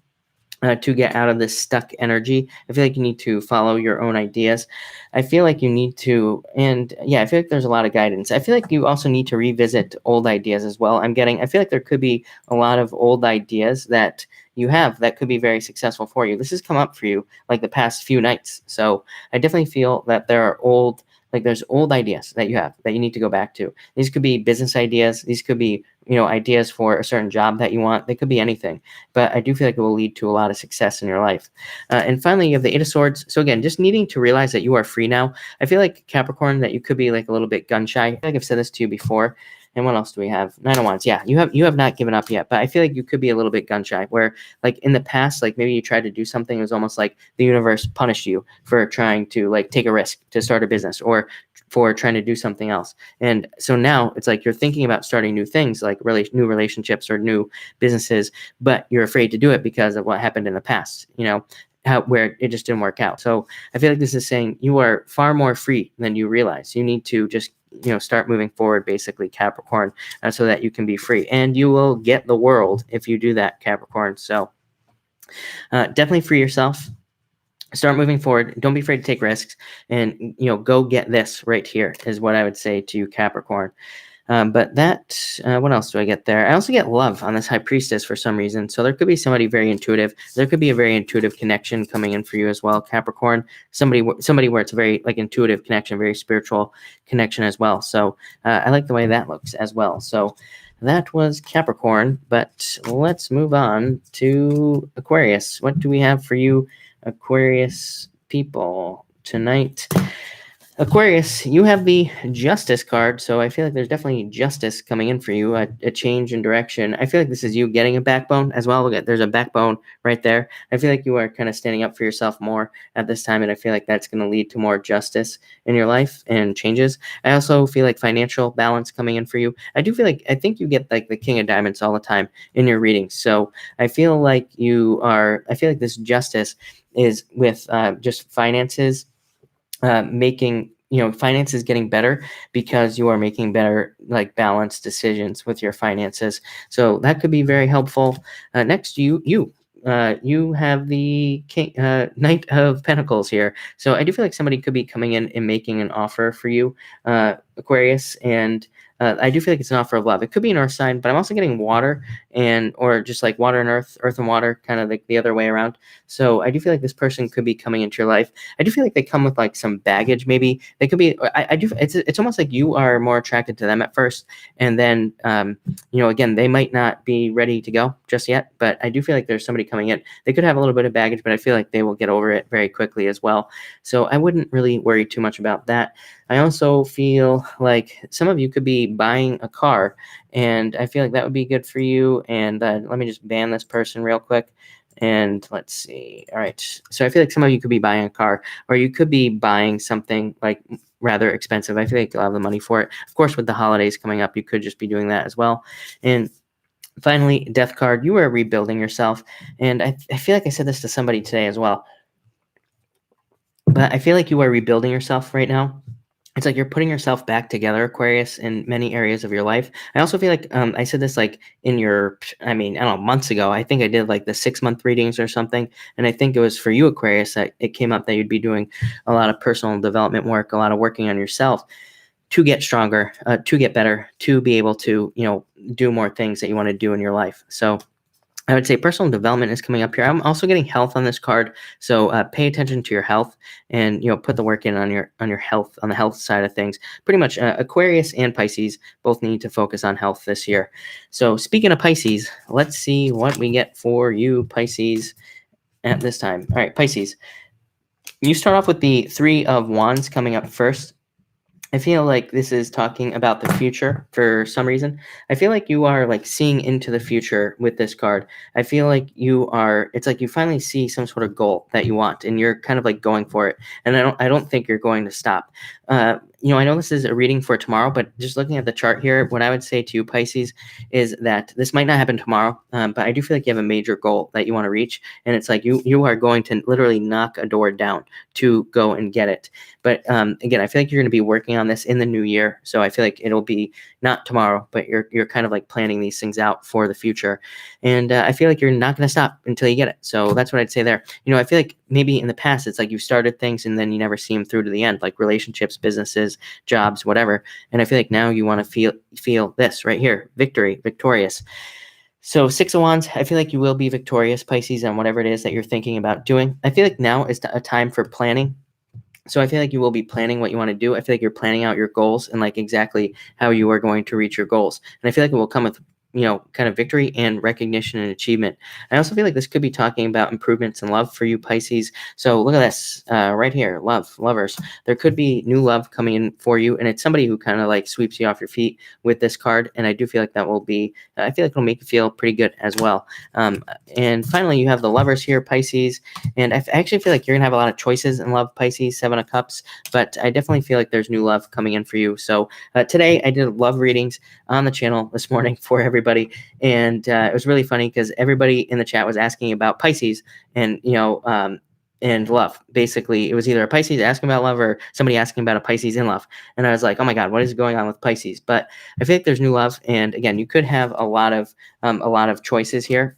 to get out of this stuck energy. I feel like you need to follow your own ideas. I feel like you need to, and I feel like there's a lot of guidance. I feel like you also need to revisit old ideas as well. I feel like there could be a lot of old ideas that you have that could be very successful for you. This has come up for you like the past few nights. So I definitely feel that there are there's old ideas that you have that you need to go back to. These could be business ideas. These could be, ideas for a certain job that you want. They could be anything, but I do feel like it will lead to a lot of success in your life. And finally, you have the Eight of Swords. So again, just needing to realize that you are free now. I feel like, Capricorn, that you could be a little bit gun shy. I feel like I've said this to you before. And what else do we have? Nine of Wands. Yeah, you have not given up yet, but I feel like you could be a little bit gun shy, where in the past, maybe you tried to do something. It was almost like the universe punished you for trying to take a risk to start a business or for trying to do something else. And so now it's like you're thinking about starting new things, like new relationships or new businesses, but you're afraid to do it because of what happened in the past, where it just didn't work out. So I feel like this is saying you are far more free than you realize. You need to just start moving forward, basically, Capricorn, so that you can be free. And you will get the world if you do that, Capricorn. So definitely free yourself. Start moving forward. Don't be afraid to take risks, and go get this right here is what I would say to you, Capricorn. But what else do I get there? I also get love on this High Priestess for some reason. So there could be somebody very intuitive. There could be a very intuitive connection coming in for you as well, Capricorn. Somebody where it's a very intuitive connection, very spiritual connection as well. So I like the way that looks as well. So that was Capricorn, but let's move on to Aquarius. What do we have for you, Aquarius people, tonight? Aquarius, you have the Justice card, so I feel like there's definitely justice coming in for you, a change in direction. I feel like this is you getting a backbone as well. Look at, there's a backbone right there. I feel like you are kind of standing up for yourself more at this time, and I feel like that's going to lead to more justice in your life and changes. I also feel like financial balance coming in for you. I think you get the King of Diamonds all the time in your readings, so I feel like this justice is with just finances. Making finances getting better because you are making better balanced decisions with your finances. So that could be very helpful. Next, you you have the Knight of Pentacles here. So I do feel like somebody could be coming in and making an offer for you, Aquarius, and I do feel like it's an offer of love. It could be an earth sign, but I'm also getting water or just like water and earth, earth and water, kind of like the other way around. So I do feel like this person could be coming into your life. I do feel like they come with like some baggage. Maybe they could be. I do. It's almost like you are more attracted to them at first, and then again, they might not be ready to go just yet. But I do feel like there's somebody coming in. They could have a little bit of baggage, but I feel like they will get over it very quickly as well. So I wouldn't really worry too much about that. I also feel like some of you could be buying a car, and I feel like that would be good for you. And let me just ban this person real quick. And let's see. All right. So I feel like some of you could be buying a car, or you could be buying something like rather expensive. I feel like you'll have the money for it. Of course, with the holidays coming up, you could just be doing that as well. And finally, Death card, you are rebuilding yourself. And I feel like I said this to somebody today as well. But I feel like you are rebuilding yourself right now. It's like you're putting yourself back together, Aquarius, in many areas of your life. I also feel like I said this like in I don't know, months ago. I think I did like the 6-month readings or something. And I think it was for you, Aquarius, that it came up that you'd be doing a lot of personal development work, a lot of working on yourself to get stronger, to get better, to be able to, do more things that you want to do in your life. So I would say personal development is coming up here. I'm also getting health on this card, so pay attention to your health, and put the work in on your health, on the health side of things. Pretty much, Aquarius and Pisces both need to focus on health this year. So speaking of Pisces, let's see what we get for you, Pisces, at this time. All right, Pisces, you start off with the Three of Wands coming up first. I feel like this is talking about the future for some reason. I feel like you are like seeing into the future with this card. I feel like it's like you finally see some sort of goal that you want, and you're kind of like going for it. And I don't think you're going to stop. I know this is a reading for tomorrow, but just looking at the chart here, what I would say to you, Pisces, is that this might not happen tomorrow, but I do feel like you have a major goal that you want to reach, and it's like you are going to literally knock a door down to go and get it. But again, I feel like you're going to be working on this in the new year, so I feel like it'll be not tomorrow, but you're kind of like planning these things out for the future, and I feel like you're not going to stop until you get it. So that's what I'd say there. I feel like maybe in the past it's like you started things and then you never see them through to the end, like relationships, businesses, jobs, whatever. And I feel like now you want to feel this right here, victorious. So 6 of Wands, I feel like you will be victorious, Pisces, on whatever it is that you're thinking about doing. I feel like now is a time for planning. So I feel like you will be planning what you want to do. I feel like you're planning out your goals and like exactly how you are going to reach your goals. And I feel like it will come with kind of victory and recognition and achievement. I also feel like this could be talking about improvements in love for you, Pisces. So look at this right here, lovers. There could be new love coming in for you, and it's somebody who kind of like sweeps you off your feet with this card. And I do feel like that will be, I feel like it'll make you feel pretty good as well. And finally, you have the lovers here, Pisces. And I actually feel like you're gonna have a lot of choices in love, Pisces, 7 of Cups. But I definitely feel like there's new love coming in for you. So today I did love readings on the channel this morning for everybody. And it was really funny because everybody in the chat was asking about Pisces and, and love. Basically, it was either a Pisces asking about love or somebody asking about a Pisces in love. And I was like, oh my God, what is going on with Pisces? But I feel like there's new love. And again, you could have a lot of choices here.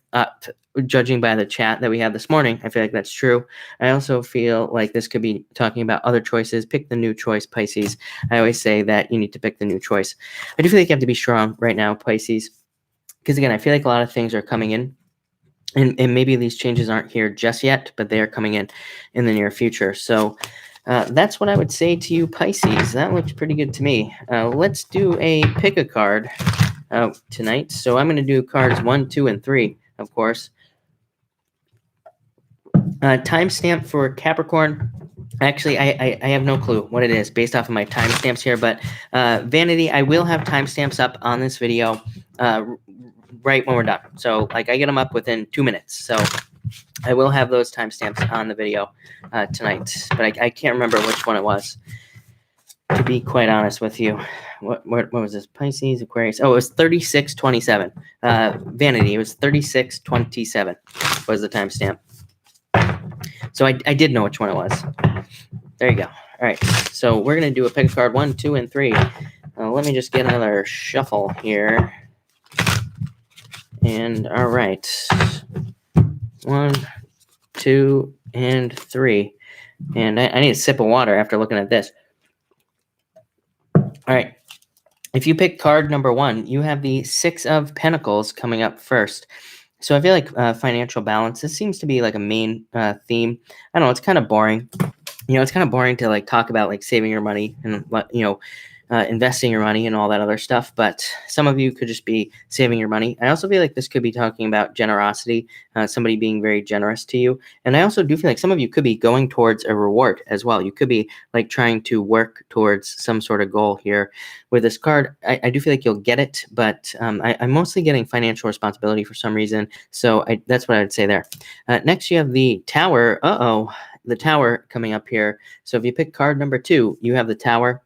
Judging by the chat that we had this morning, I feel like that's true. I also feel like this could be talking about other choices. Pick the new choice, Pisces. I always say that you need to pick the new choice. I do feel like you have to be strong right now, Pisces. Because again, I feel like a lot of things are coming in, and maybe these changes aren't here just yet, but they are coming in the near future. So that's what I would say to you, Pisces. That looks pretty good to me. Let's do a pick a card tonight. So I'm going to do cards 1, 2, and 3, of course. Timestamp for Capricorn. Actually, I have no clue what it is based off of my timestamps here, but Vanity, I will have timestamps up on this video right when we're done. So like I get them up within 2 minutes. So I will have those timestamps on the video tonight, but I can't remember which one it was, to be quite honest with you. What was this? Pisces, Aquarius. Oh, it was 3627. Vanity, it was 3627 was the timestamp. So I did know which one it was. There you go. All right. So we're going to do a pick a card 1, 2, and 3. Let me just get another shuffle here. And all right. 1, 2, and 3. And I need a sip of water after looking at this. All right. If you pick card number 1, you have the 6 of Pentacles coming up first. So I feel like financial balance, this seems to be like a main theme. I don't know, it's kind of boring. It's kind of boring to like talk about like saving your money and investing your money and all that other stuff. But some of you could just be saving your money. I also feel like this could be talking about generosity, somebody being very generous to you. And I also do feel like some of you could be going towards a reward as well. You could be like trying to work towards some sort of goal here with this card. I do feel like you'll get it, but I'm mostly getting financial responsibility for some reason. So that's what I would say there. Next, you have the Tower. The Tower coming up here. So if you pick card number 2, you have the Tower.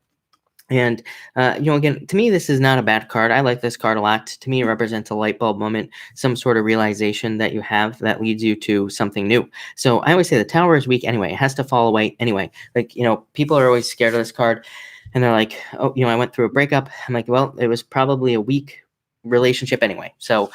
And, again, to me, this is not a bad card. I like this card a lot. To me, it represents a light bulb moment, some sort of realization that you have that leads you to something new. So I always say the Tower is weak anyway. It has to fall away anyway. Like, people are always scared of this card. And they're like, oh, I went through a breakup. I'm like, well, it was probably a weak relationship anyway. So,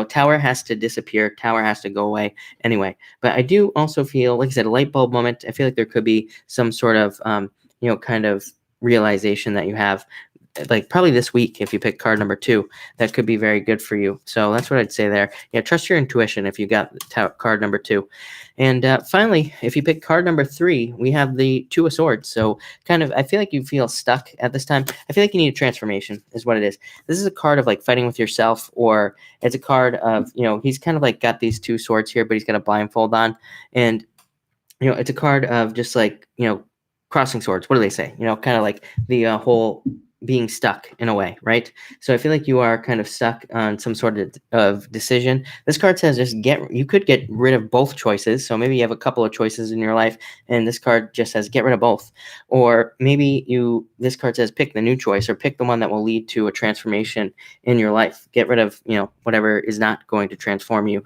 Tower has to disappear. Tower has to go away anyway. But I do also feel, like I said, a light bulb moment. I feel like there could be some sort of, kind of realization that you have, like probably this week if you pick card number 2, that could be very good for you. So that's what I'd say there. Trust your intuition if you got card number 2. And finally, if you pick card number 3, we have the 2 of Swords. So kind of, I feel like you feel stuck at this time. I feel like you need a transformation is what it is. This is a card of like fighting with yourself, or it's a card of, he's kind of like got these 2 swords here, but he's got a blindfold on. And, it's a card of just like, crossing swords. What do they say? Kind of like the whole being stuck in a way, right? So I feel like you are kind of stuck on some sort of decision. This card says you could get rid of both choices. So maybe you have a couple of choices in your life and this card just says get rid of both. Or maybe this card says pick the new choice, or pick the one that will lead to a transformation in your life. Get rid of, whatever is not going to transform you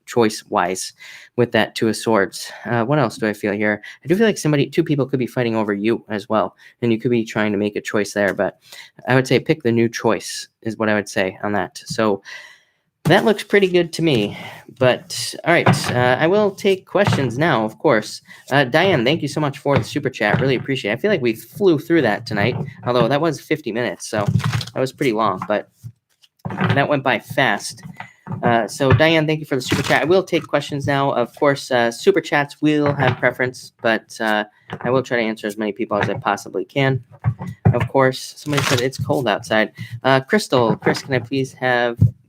choice-wise with that 2 of Swords. What else do I feel here? I do feel like 2 people could be fighting over you as well, and you could be trying to make a choice there, but I would say pick the new choice is what I would say on that. So that looks pretty good to me, but all right, I will take questions now, of course. Diane, thank you so much for the super chat. Really appreciate it. I feel like we flew through that tonight, although that was 50 minutes, so that was pretty long, but that went by fast. So Diane, thank you for the super chat. I will take questions now. Of course, super chats will have preference, but I will try to answer as many people as I possibly can. Of course, somebody said it's cold outside. Chris, can I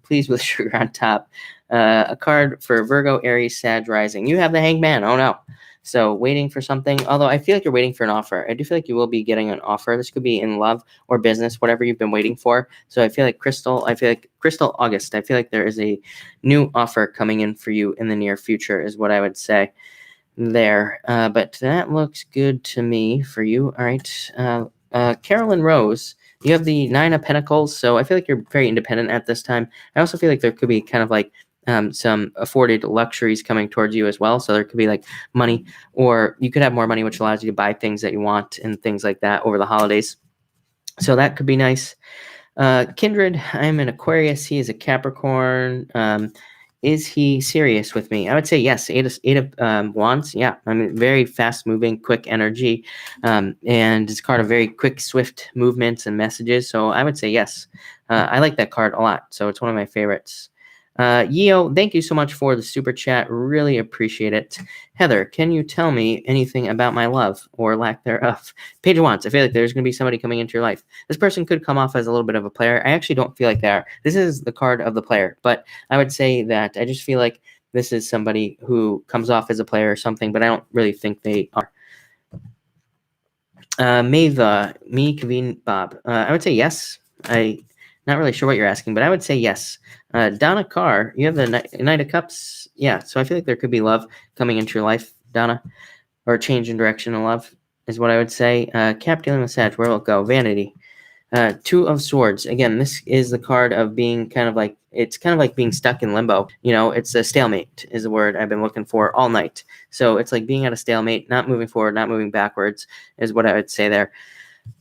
please with sugar on top, a card for Virgo, Aries, Sag rising. You have the Hangman. Oh no. So waiting for something, although I feel like you're waiting for an offer. I do feel like you will be getting an offer. This could be in love or business, whatever you've been waiting for. So I feel like Crystal August, I feel like there is a new offer coming in for you in the near future is what I would say there. But that looks good to me for you. All right. Carolyn Rose, you have the 9 of Pentacles. So I feel like you're very independent at this time. I also feel like there could be kind of like some afforded luxuries coming towards you as well. So there could be like money, or you could have more money, which allows you to buy things that you want and things like that over the holidays. So that could be nice. Kindred, I'm an Aquarius. He is a Capricorn. Is he serious with me? I would say yes. Eight of Wands. Yeah. I mean, very fast moving, quick energy. And it's a card of very quick, swift movements and messages. So I would say yes. I like that card a lot. So it's one of my favorites. Yeo, thank you so much for the super chat. Really appreciate it. Heather, can you tell me anything about my love or lack thereof? Page of Wands, I feel like there's going to be somebody coming into your life. This person could come off as a little bit of a player. I actually don't feel like they are. This is the card of the player, but I would say that I just feel like this is somebody who comes off as a player or something, but I don't really think they are. Mava, me, Kaveen, Bob. I would say yes. Not really sure what you're asking, but I would say yes. Donna Carr, you have the Knight of Cups. Yeah, so I feel like there could be love coming into your life, Donna, or a change in direction of love is what I would say. Cap dealing with Sag, where will it go? Vanity. 2 of Swords. Again, this is the card of being it's kind of like being stuck in limbo. It's a stalemate is the word I've been looking for all night. So it's like being at a stalemate, not moving forward, not moving backwards is what I would say there.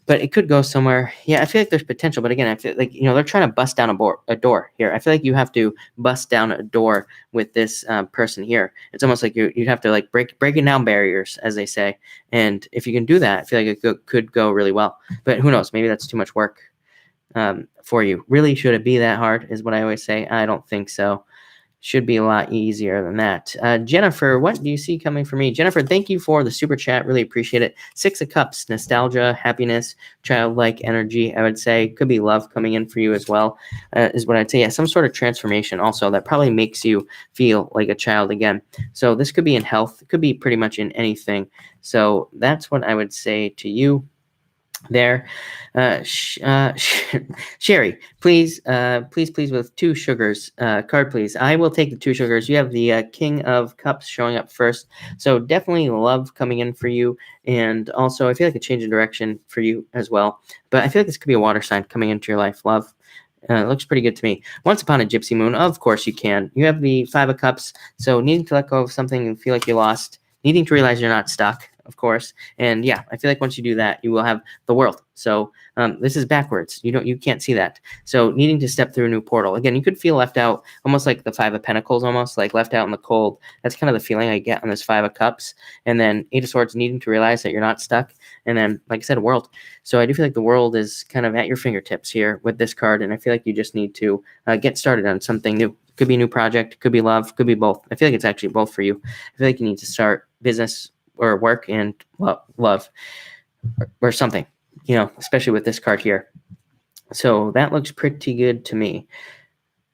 but it could go somewhere. Yeah, I feel like there's potential, but again, I feel like, they're trying to bust down a door here. I feel like you have to bust down a door with this person here. It's almost like you'd have to like breaking down barriers, as they say. And if you can do that, I feel like it could go really well. But who knows? Maybe that's too much work for you. Really, should it be that hard? Is what I always say. I don't think so. Should be a lot easier than that. Jennifer, what do you see coming for me? Jennifer, thank you for the super chat. Really appreciate it. 6 of Cups, nostalgia, happiness, childlike energy. I would say could be love coming in for you as well, is what I'd say. Yeah, some sort of transformation also that probably makes you feel like a child again. So this could be in health. It could be pretty much in anything. So that's what I would say to you there. Sherry, please, with 2 sugars card, please. I will take the 2 sugars. You have the King of Cups showing up first, so definitely love coming in for you, and also I feel like a change of direction for you as well. But I feel like this could be a water sign coming into your life. Love. It looks pretty good to me. Once upon a gypsy moon, of course you can. You have the 5 of Cups, so needing to let go of something and feel like you lost, needing to realize you're not stuck, of course. And yeah, I feel like once you do that, you will have the world. So this is backwards. You can't see that. So needing to step through a new portal. Again, you could feel left out, almost like the 5 of Pentacles, almost like left out in the cold. That's kind of the feeling I get on this 5 of Cups. And then 8 of Swords, needing to realize that you're not stuck. And then, like I said, world. So I do feel like the world is kind of at your fingertips here with this card. And I feel like you just need to get started on something new. Could be a new project, could be love, could be both. I feel like it's actually both for you. I feel like you need to start business or work and love or something, especially with this card here. So that looks pretty good to me,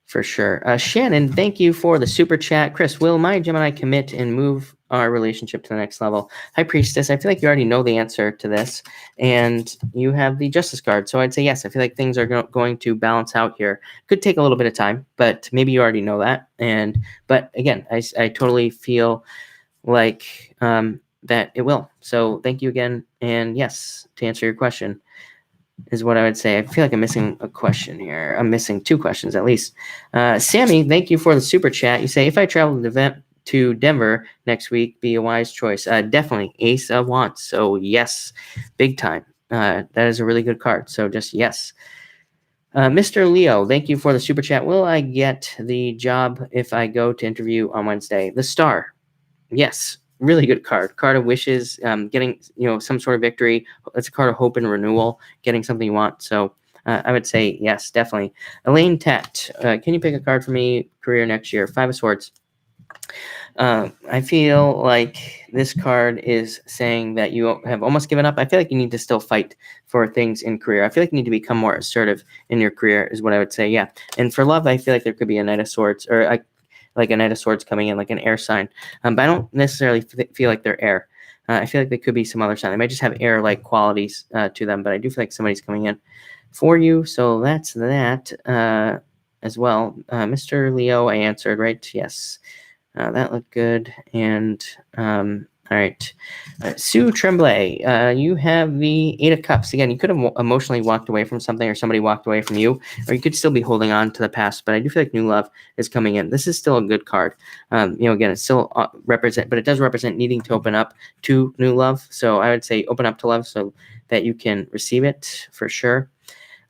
for sure. Shannon, thank you for the super chat. Chris, will my Gemini commit and move our relationship to the next level? High Priestess, I feel like you already know the answer to this, and you have the Justice card. So I'd say yes. I feel like things are going to balance out here. Could take a little bit of time, but maybe you already know that. But again, I totally feel like that it will. So thank you again. And yes, to answer your question is what I would say. I feel like I'm missing a question here. I'm missing 2 questions at least. Sammy, thank you for the super chat. You say, if I travel to Denver next week, be a wise choice. Definitely Ace of Wands. So yes, big time. That is a really good card. So just yes. Mr. Leo, thank you for the super chat. Will I get the job if I go to interview on Wednesday? The Star. Yes, really good card. Card of wishes, getting some sort of victory. It's a card of hope and renewal, getting something you want. So I would say yes, definitely. Elaine Tat, can you pick a card for me? Career next year. 5 of Swords. I feel like this card is saying that you have almost given up. I feel like you need to still fight for things in career. I feel like you need to become more assertive in your career is what I would say. Yeah. And for love, I feel like there could be a Knight of Swords or like a Knight of Swords coming in, like an air sign. But I don't necessarily feel like they're air. I feel like they could be some other sign. They might just have air-like qualities to them, but I do feel like somebody's coming in for you. So that's that as well. Mr. Leo, I answered, right? Yes. That looked good. And all right. Sue Tremblay, you have the 8 of Cups. Again, you could have emotionally walked away from something or somebody walked away from you, or you could still be holding on to the past, but I do feel like new love is coming in. This is still a good card. Again, it still but it does represent needing to open up to new love. So I would say open up to love so that you can receive it for sure.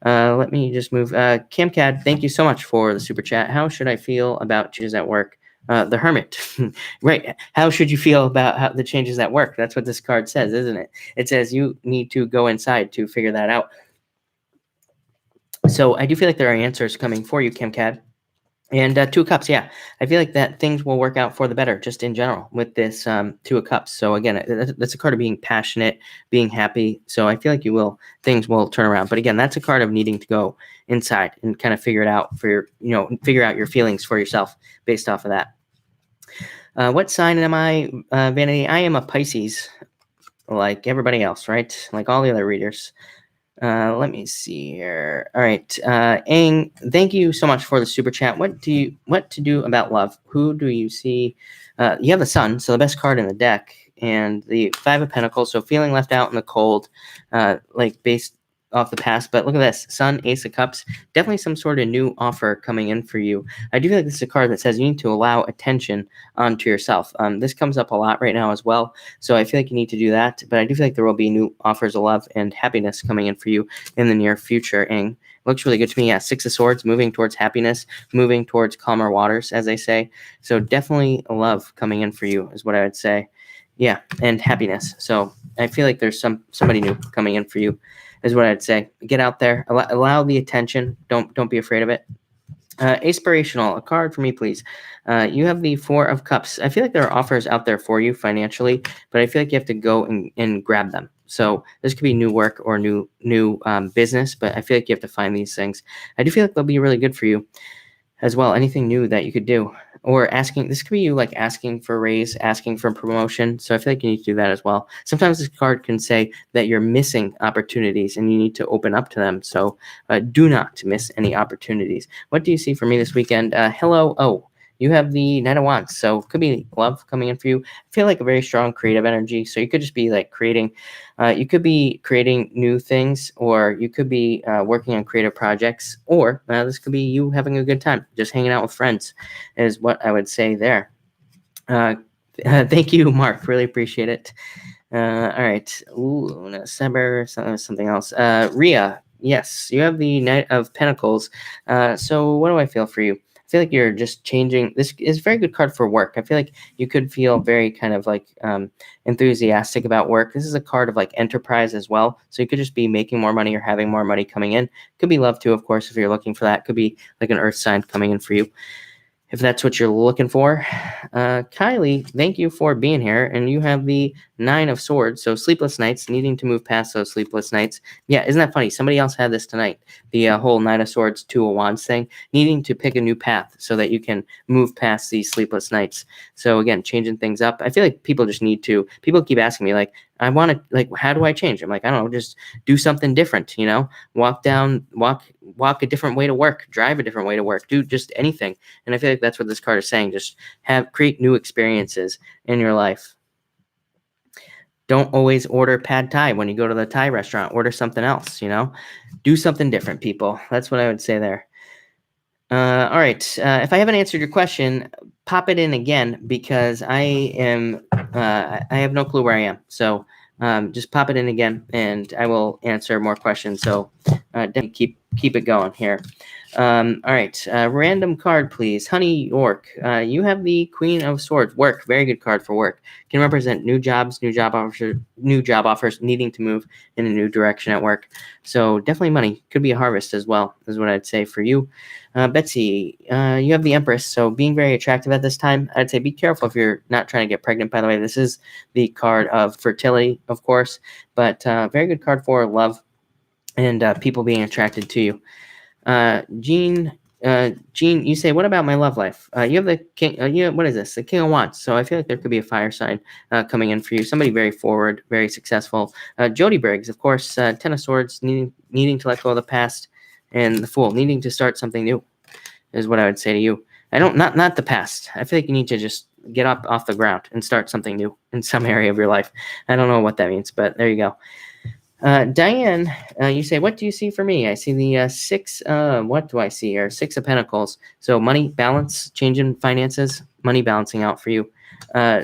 Let me just move. CamCad, thank you so much for the super chat. How should I feel about changes at work? The Hermit, right? How should you feel about how the changes at work? That's what this card says, isn't it? It says you need to go inside to figure that out. So I do feel like there are answers coming for you, CamCad. And 2 of Cups, yeah. I feel like that things will work out for the better, just in general, with this 2 of Cups. So again, that's a card of being passionate, being happy. So I feel like things will turn around. But again, that's a card of needing to go inside and kind of figure it out figure out your feelings for yourself based off of that. What sign am I, Vanity? I am a Pisces, like everybody else, right? Like all the other readers. Let me see here. All right. Aang, thank you so much for the super chat. What to do about love? Who do you see? You have the Sun, so the best card in the deck, and the 5 of Pentacles. So feeling left out in the cold, like based off the past, but look at this. Sun, Ace of Cups, definitely some sort of new offer coming in for you. I do feel like this is a card that says you need to allow attention onto yourself. This comes up a lot right now as well, so I feel like you need to do that, but I do feel like there will be new offers of love and happiness coming in for you in the near future, and looks really good to me. Yeah, Six of Swords, moving towards happiness, moving towards calmer waters, as they say. So definitely love coming in for you is what I would say. Yeah, and happiness. So I feel like there's somebody new coming in for you is what I'd say. Get out there, allow the attention. Don't be afraid of it. Aspirational, a card for me, please. You have the Four of Cups. I feel like there are offers out there for you financially, but I feel like you have to go and grab them. So this could be new work or new business, but I feel like you have to find these things. I do feel like they'll be really good for you as well. Anything new that you could do, or asking. This could be you like asking for a raise, asking for a promotion. So I feel like you need to do that as well. Sometimes this card can say that you're missing opportunities and you need to open up to them. So do not miss any opportunities. What do you see for me this weekend? Hello. Oh, you have the Knight of Wands. So could be love coming in for you. I feel like a very strong creative energy. So you could just be like creating. You could be creating new things, or you could be working on creative projects, or this could be you having a good time, just hanging out with friends, is what I would say there. Thank you, Mark. Really appreciate it. All right. Ooh, no, Seber, something else. Rhea, yes, you have the Knight of Pentacles. So what do I feel for you? I feel like you're just changing. This is a very good card for work. I feel like you could feel very kind of like enthusiastic about work. This is a card of like enterprise as well. So you could just be making more money or having more money coming in. Could be love too, of course, if you're looking for that. Could be like an earth sign coming in for you, if that's what you're looking for. Kylie, thank you for being here. And you have the Nine of Swords. So sleepless nights, needing to move past those sleepless nights. Yeah, isn't that funny? Somebody else had this tonight. The whole Nine of Swords, Two of Wands thing. Needing to pick a new path so that you can move past these sleepless nights. So again, changing things up. I feel like people just need to. People keep asking me, like, I want to, like, how do I change? I'm like, I don't know, just do something different, you know? Walk a different way to work, drive a different way to work, do just anything. And I feel like that's what this card is saying. Just create new experiences in your life. Don't always order pad thai when you go to the Thai restaurant. Order something else, you know? Do something different, people. That's what I would say there. All right. If I haven't answered your question, pop it in again, because I have no clue where I am. So just pop it in again and I will answer more questions. So definitely keep it going here. All right. Random card, please. Honey York, you have the Queen of Swords. Work. Very good card for work. Can represent new jobs, new job offers, needing to move in a new direction at work. So definitely money. Could be a harvest as well, is what I'd say for you. Betsy, you have the Empress. So being very attractive at this time. I'd say be careful if you're not trying to get pregnant. By the way, this is the card of fertility, of course, but very good card for love and people being attracted to you. Jean, you say, what about my love life? You have the king. What is this? The King of Wands. So I feel like there could be a fire sign coming in for you. Somebody very forward, very successful. Jody Briggs, of course. Ten of Swords, needing to let go of the past, and the Fool, needing to start something new, is what I would say to you. Not the past. I feel like you need to just get up off the ground and start something new in some area of your life. I don't know what that means, but there you go. Diane, you say, what do you see for me? I see the six. What do I see here? Six of Pentacles. So money, balance, change in finances, money balancing out for you.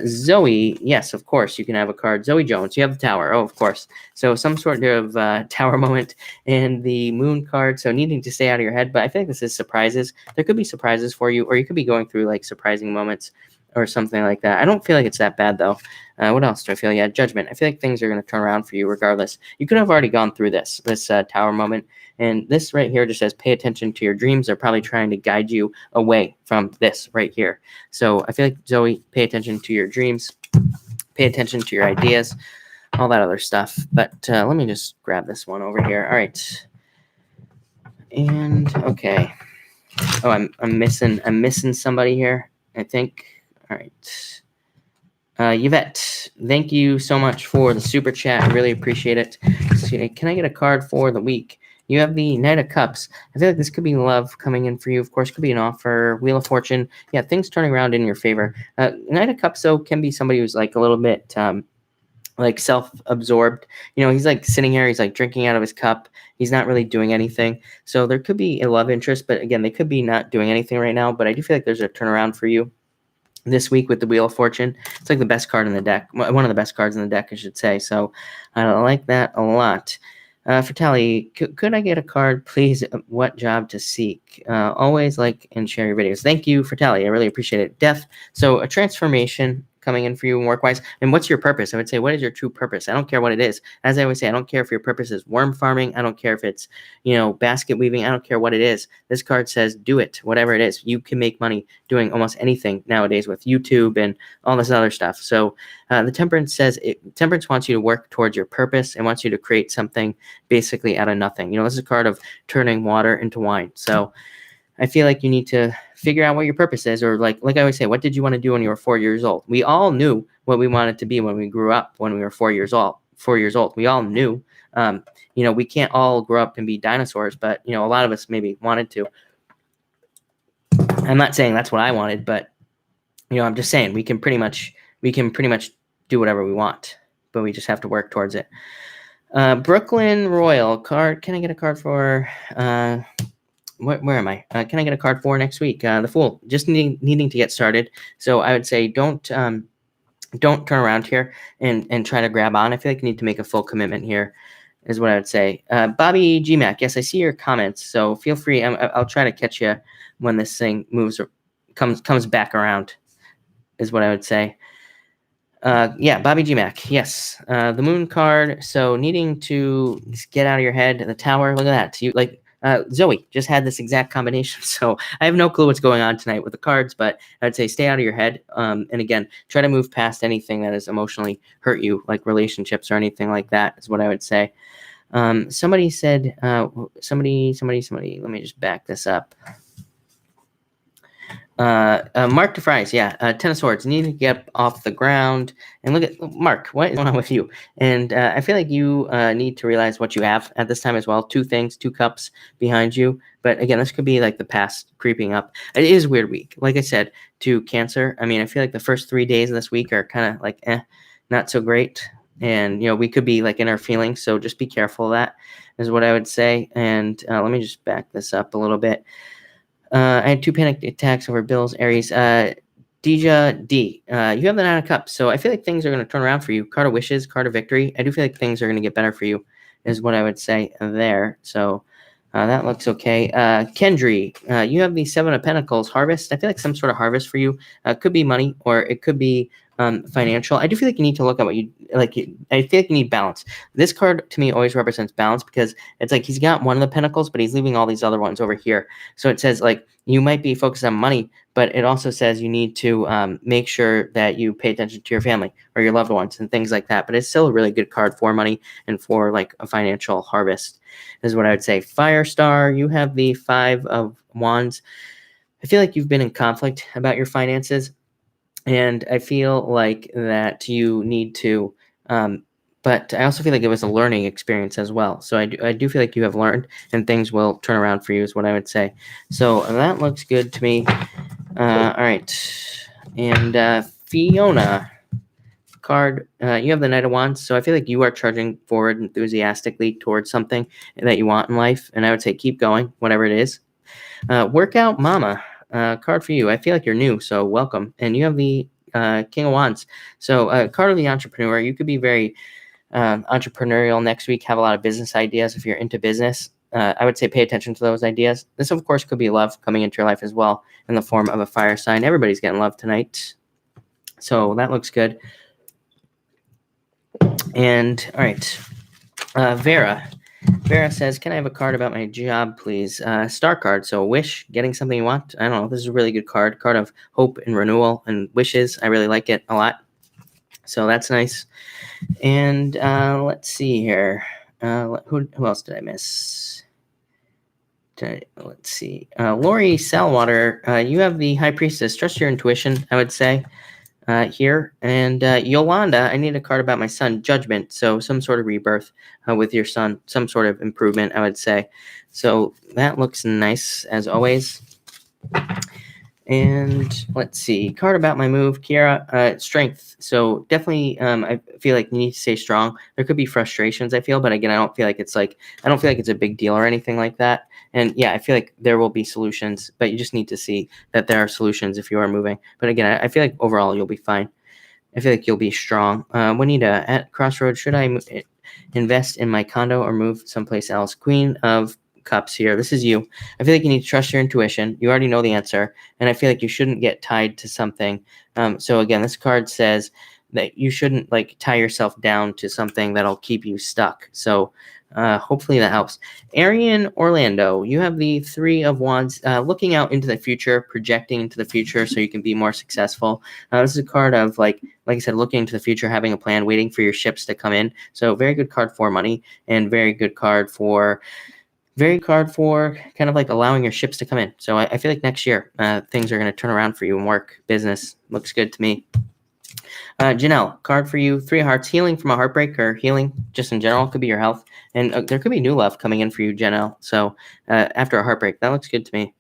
Zoe, yes, of course, you can have a card. Zoe Jones, you have the Tower. Oh, of course. So some sort of Tower moment, and the Moon card. So needing to stay out of your head. But I feel like this is surprises. There could be surprises for you, or you could be going through like surprising moments or something like that. I don't feel like it's that bad, though. What else do I feel? Yeah, Judgment. I feel like things are going to turn around for you regardless. You could have already gone through this Tower moment. And this right here just says, pay attention to your dreams. They're probably trying to guide you away from this right here. So I feel like, Zoe, pay attention to your dreams. Pay attention to your ideas. All that other stuff. But let me just grab this one over here. All right. And, okay. Oh, I'm missing somebody here, I think. All right. Yvette, thank you so much for the super chat. I really appreciate it. Can I get a card for the week? You have the Knight of Cups. I feel like this could be love coming in for you. Of course, could be an offer. Wheel of Fortune. Yeah, things turning around in your favor. Knight of Cups, though, can be somebody who's like a little bit like self-absorbed. He's like sitting here, he's like drinking out of his cup. He's not really doing anything. So there could be a love interest, but again, they could be not doing anything right now. But I do feel like there's a turnaround for you this week with the Wheel of Fortune. It's like the best card in the deck, one of the best cards in the deck, I should say. So I like that a lot. For Tally, could I get a card, please? What job to seek? Always like and share your videos. Thank you, for Tally. I really appreciate it. Death. So a transformation coming in for you work-wise. And what's your purpose? I would say, what is your true purpose? I don't care what it is. As I always say, I don't care if your purpose is worm farming. I don't care if it's, basket weaving. I don't care what it is. This card says, do it, whatever it is. You can make money doing almost anything nowadays with YouTube and all this other stuff. So the Temperance says, Temperance wants you to work towards your purpose and wants you to create something basically out of nothing. This is a card of turning water into wine. So I feel like you need to figure out what your purpose is, or like I always say, what did you want to do when you were 4 years old? We all knew what we wanted to be when we grew up, when we were 4 years old. We all knew. We can't all grow up and be dinosaurs, but a lot of us maybe wanted to. I'm not saying that's what I wanted, but I'm just saying we can pretty much do whatever we want, but we just have to work towards it. Brooklyn Royal card. Can I get a card for? Where am I? Can I get a card for next week? The Fool. Just needing to get started. So I would say don't turn around here and try to grab on. I feel like you need to make a full commitment here, is what I would say. Bobby GMAC. Yes, I see your comments. So feel free. I'll try to catch you when this thing moves or comes back around, is what I would say. Yeah, Bobby GMAC. Yes. The Moon card. So needing to get out of your head. The Tower. Look at that. You like. Zoe just had this exact combination, so I have no clue what's going on tonight with the cards, but I'd say stay out of your head. And again, try to move past anything that has emotionally hurt you, like relationships or anything like that, is what I would say. Somebody said, somebody, let me just back this up. Mark DeFries, yeah. Ten of Swords, need to get off the ground. And look at Mark, what is going on with you? And I feel like you need to realize what you have at this time as well. Two cups behind you. But again, this could be like the past creeping up. It is a weird week. Like I said, to Cancer, I mean, I feel like the first 3 days of this week are kind of like, not so great. And, we could be like in our feelings. So just be careful of that, is what I would say. And let me just back this up a little bit. I had 2 panic attacks over Bills, Aries. Deja D, you have the 9 of Cups, so I feel like things are going to turn around for you. Card of Wishes, Card of Victory. I do feel like things are going to get better for you, is what I would say there. So that looks okay. Kendry, you have the 7 of Pentacles, Harvest. I feel like some sort of harvest for you. Could be money, or it could be financial. I do feel like you need to look at what you like. I feel like you need balance. This card to me always represents balance, because it's like he's got one of the pentacles, but he's leaving all these other ones over here. So it says like you might be focused on money, but it also says you need to make sure that you pay attention to your family or your loved ones and things like that. But it's still a really good card for money and for like a financial harvest, is what I would say. Firestar, you have the 5 of Wands. I feel like you've been in conflict about your finances. And I feel like that you need to, but I also feel like it was a learning experience as well. So I do feel like you have learned, and things will turn around for you, is what I would say. So that looks good to me. All right. And Fiona card, you have the Knight of Wands. So I feel like you are charging forward enthusiastically towards something that you want in life. And I would say keep going, whatever it is. Workout Mama. Card for you. I feel like you're new, so welcome. And you have the King of Wands. So card of the entrepreneur. You could be very entrepreneurial next week, have a lot of business ideas if you're into business. I would say pay attention to those ideas. This, of course, could be love coming into your life as well in the form of a fire sign. Everybody's getting love tonight. So that looks good. And all right, Vera. Vera says, can I have a card about my job, please? Star card. So wish, getting something you want. I don't know. This is a really good card. Card of hope and renewal and wishes. I really like it a lot. So that's nice. And let's see here. Who else did I miss? Let's see. Lori Salwater, you have the High Priestess. Trust your intuition, I would say. Here. And Yolanda, I need a card about my son, Judgment. So some sort of rebirth with your son, some sort of improvement, I would say. So that looks nice, as always. And let's see, card about my move, Kiara, strength. So definitely, I feel like you need to stay strong. There could be frustrations, I feel, but again, I don't feel like it's a big deal or anything like that. And yeah, I feel like there will be solutions, but you just need to see that there are solutions if you are moving. But again, I feel like overall you'll be fine. I feel like you'll be strong. Juanita, at Crossroads, should I invest in my condo or move someplace else? Queen of Cups here. This is you. I feel like you need to trust your intuition. You already know the answer, and I feel like you shouldn't get tied to something. So again, this card says that you shouldn't like tie yourself down to something that'll keep you stuck. So hopefully that helps. Arian Orlando, you have the Three of Wands, looking out into the future, projecting into the future so you can be more successful. This is a card of like I said, looking into the future, having a plan, waiting for your ships to come in. So very good card for money, and very good card for kind of like allowing your ships to come in. So I feel like next year things are going to turn around for you in work, business. Looks good to me. Janelle, card for you, Three of Hearts, healing from a heartbreak or healing just in general. Could be your health. And there could be new love coming in for you, Janelle. So after a heartbreak, that looks good to me.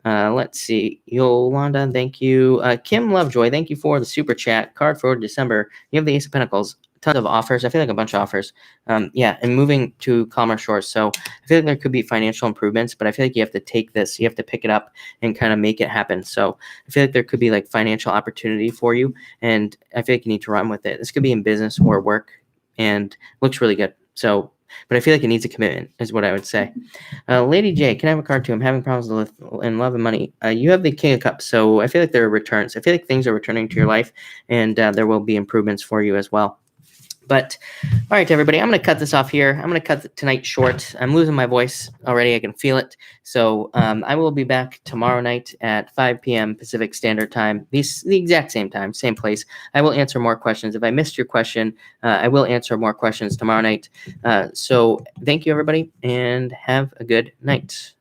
Let's see. Yolanda, thank you. Kim Lovejoy, thank you for the super chat. Card for December. You have the Ace of Pentacles. Tons of offers. I feel like a bunch of offers. Yeah, and moving to calmer shores. So I feel like there could be financial improvements, but I feel like you have to take this, you have to pick it up and kind of make it happen. So I feel like there could be like financial opportunity for you, and I feel like you need to run with it. This could be in business or work, and looks really good. So, but I feel like it needs a commitment, is what I would say. Lady J, can I have a card too? I'm having problems with in love and money. You have the King of Cups, so I feel like there are returns. I feel like things are returning to your life, and there will be improvements for you as well. But all right, everybody, I'm going to cut this off here. I'm going to cut tonight short. I'm losing my voice already. I can feel it. So I will be back tomorrow night at 5 p.m. Pacific Standard Time, the exact same time, same place. I will answer more questions. If I missed your question, I will answer more questions tomorrow night. So thank you, everybody, and have a good night.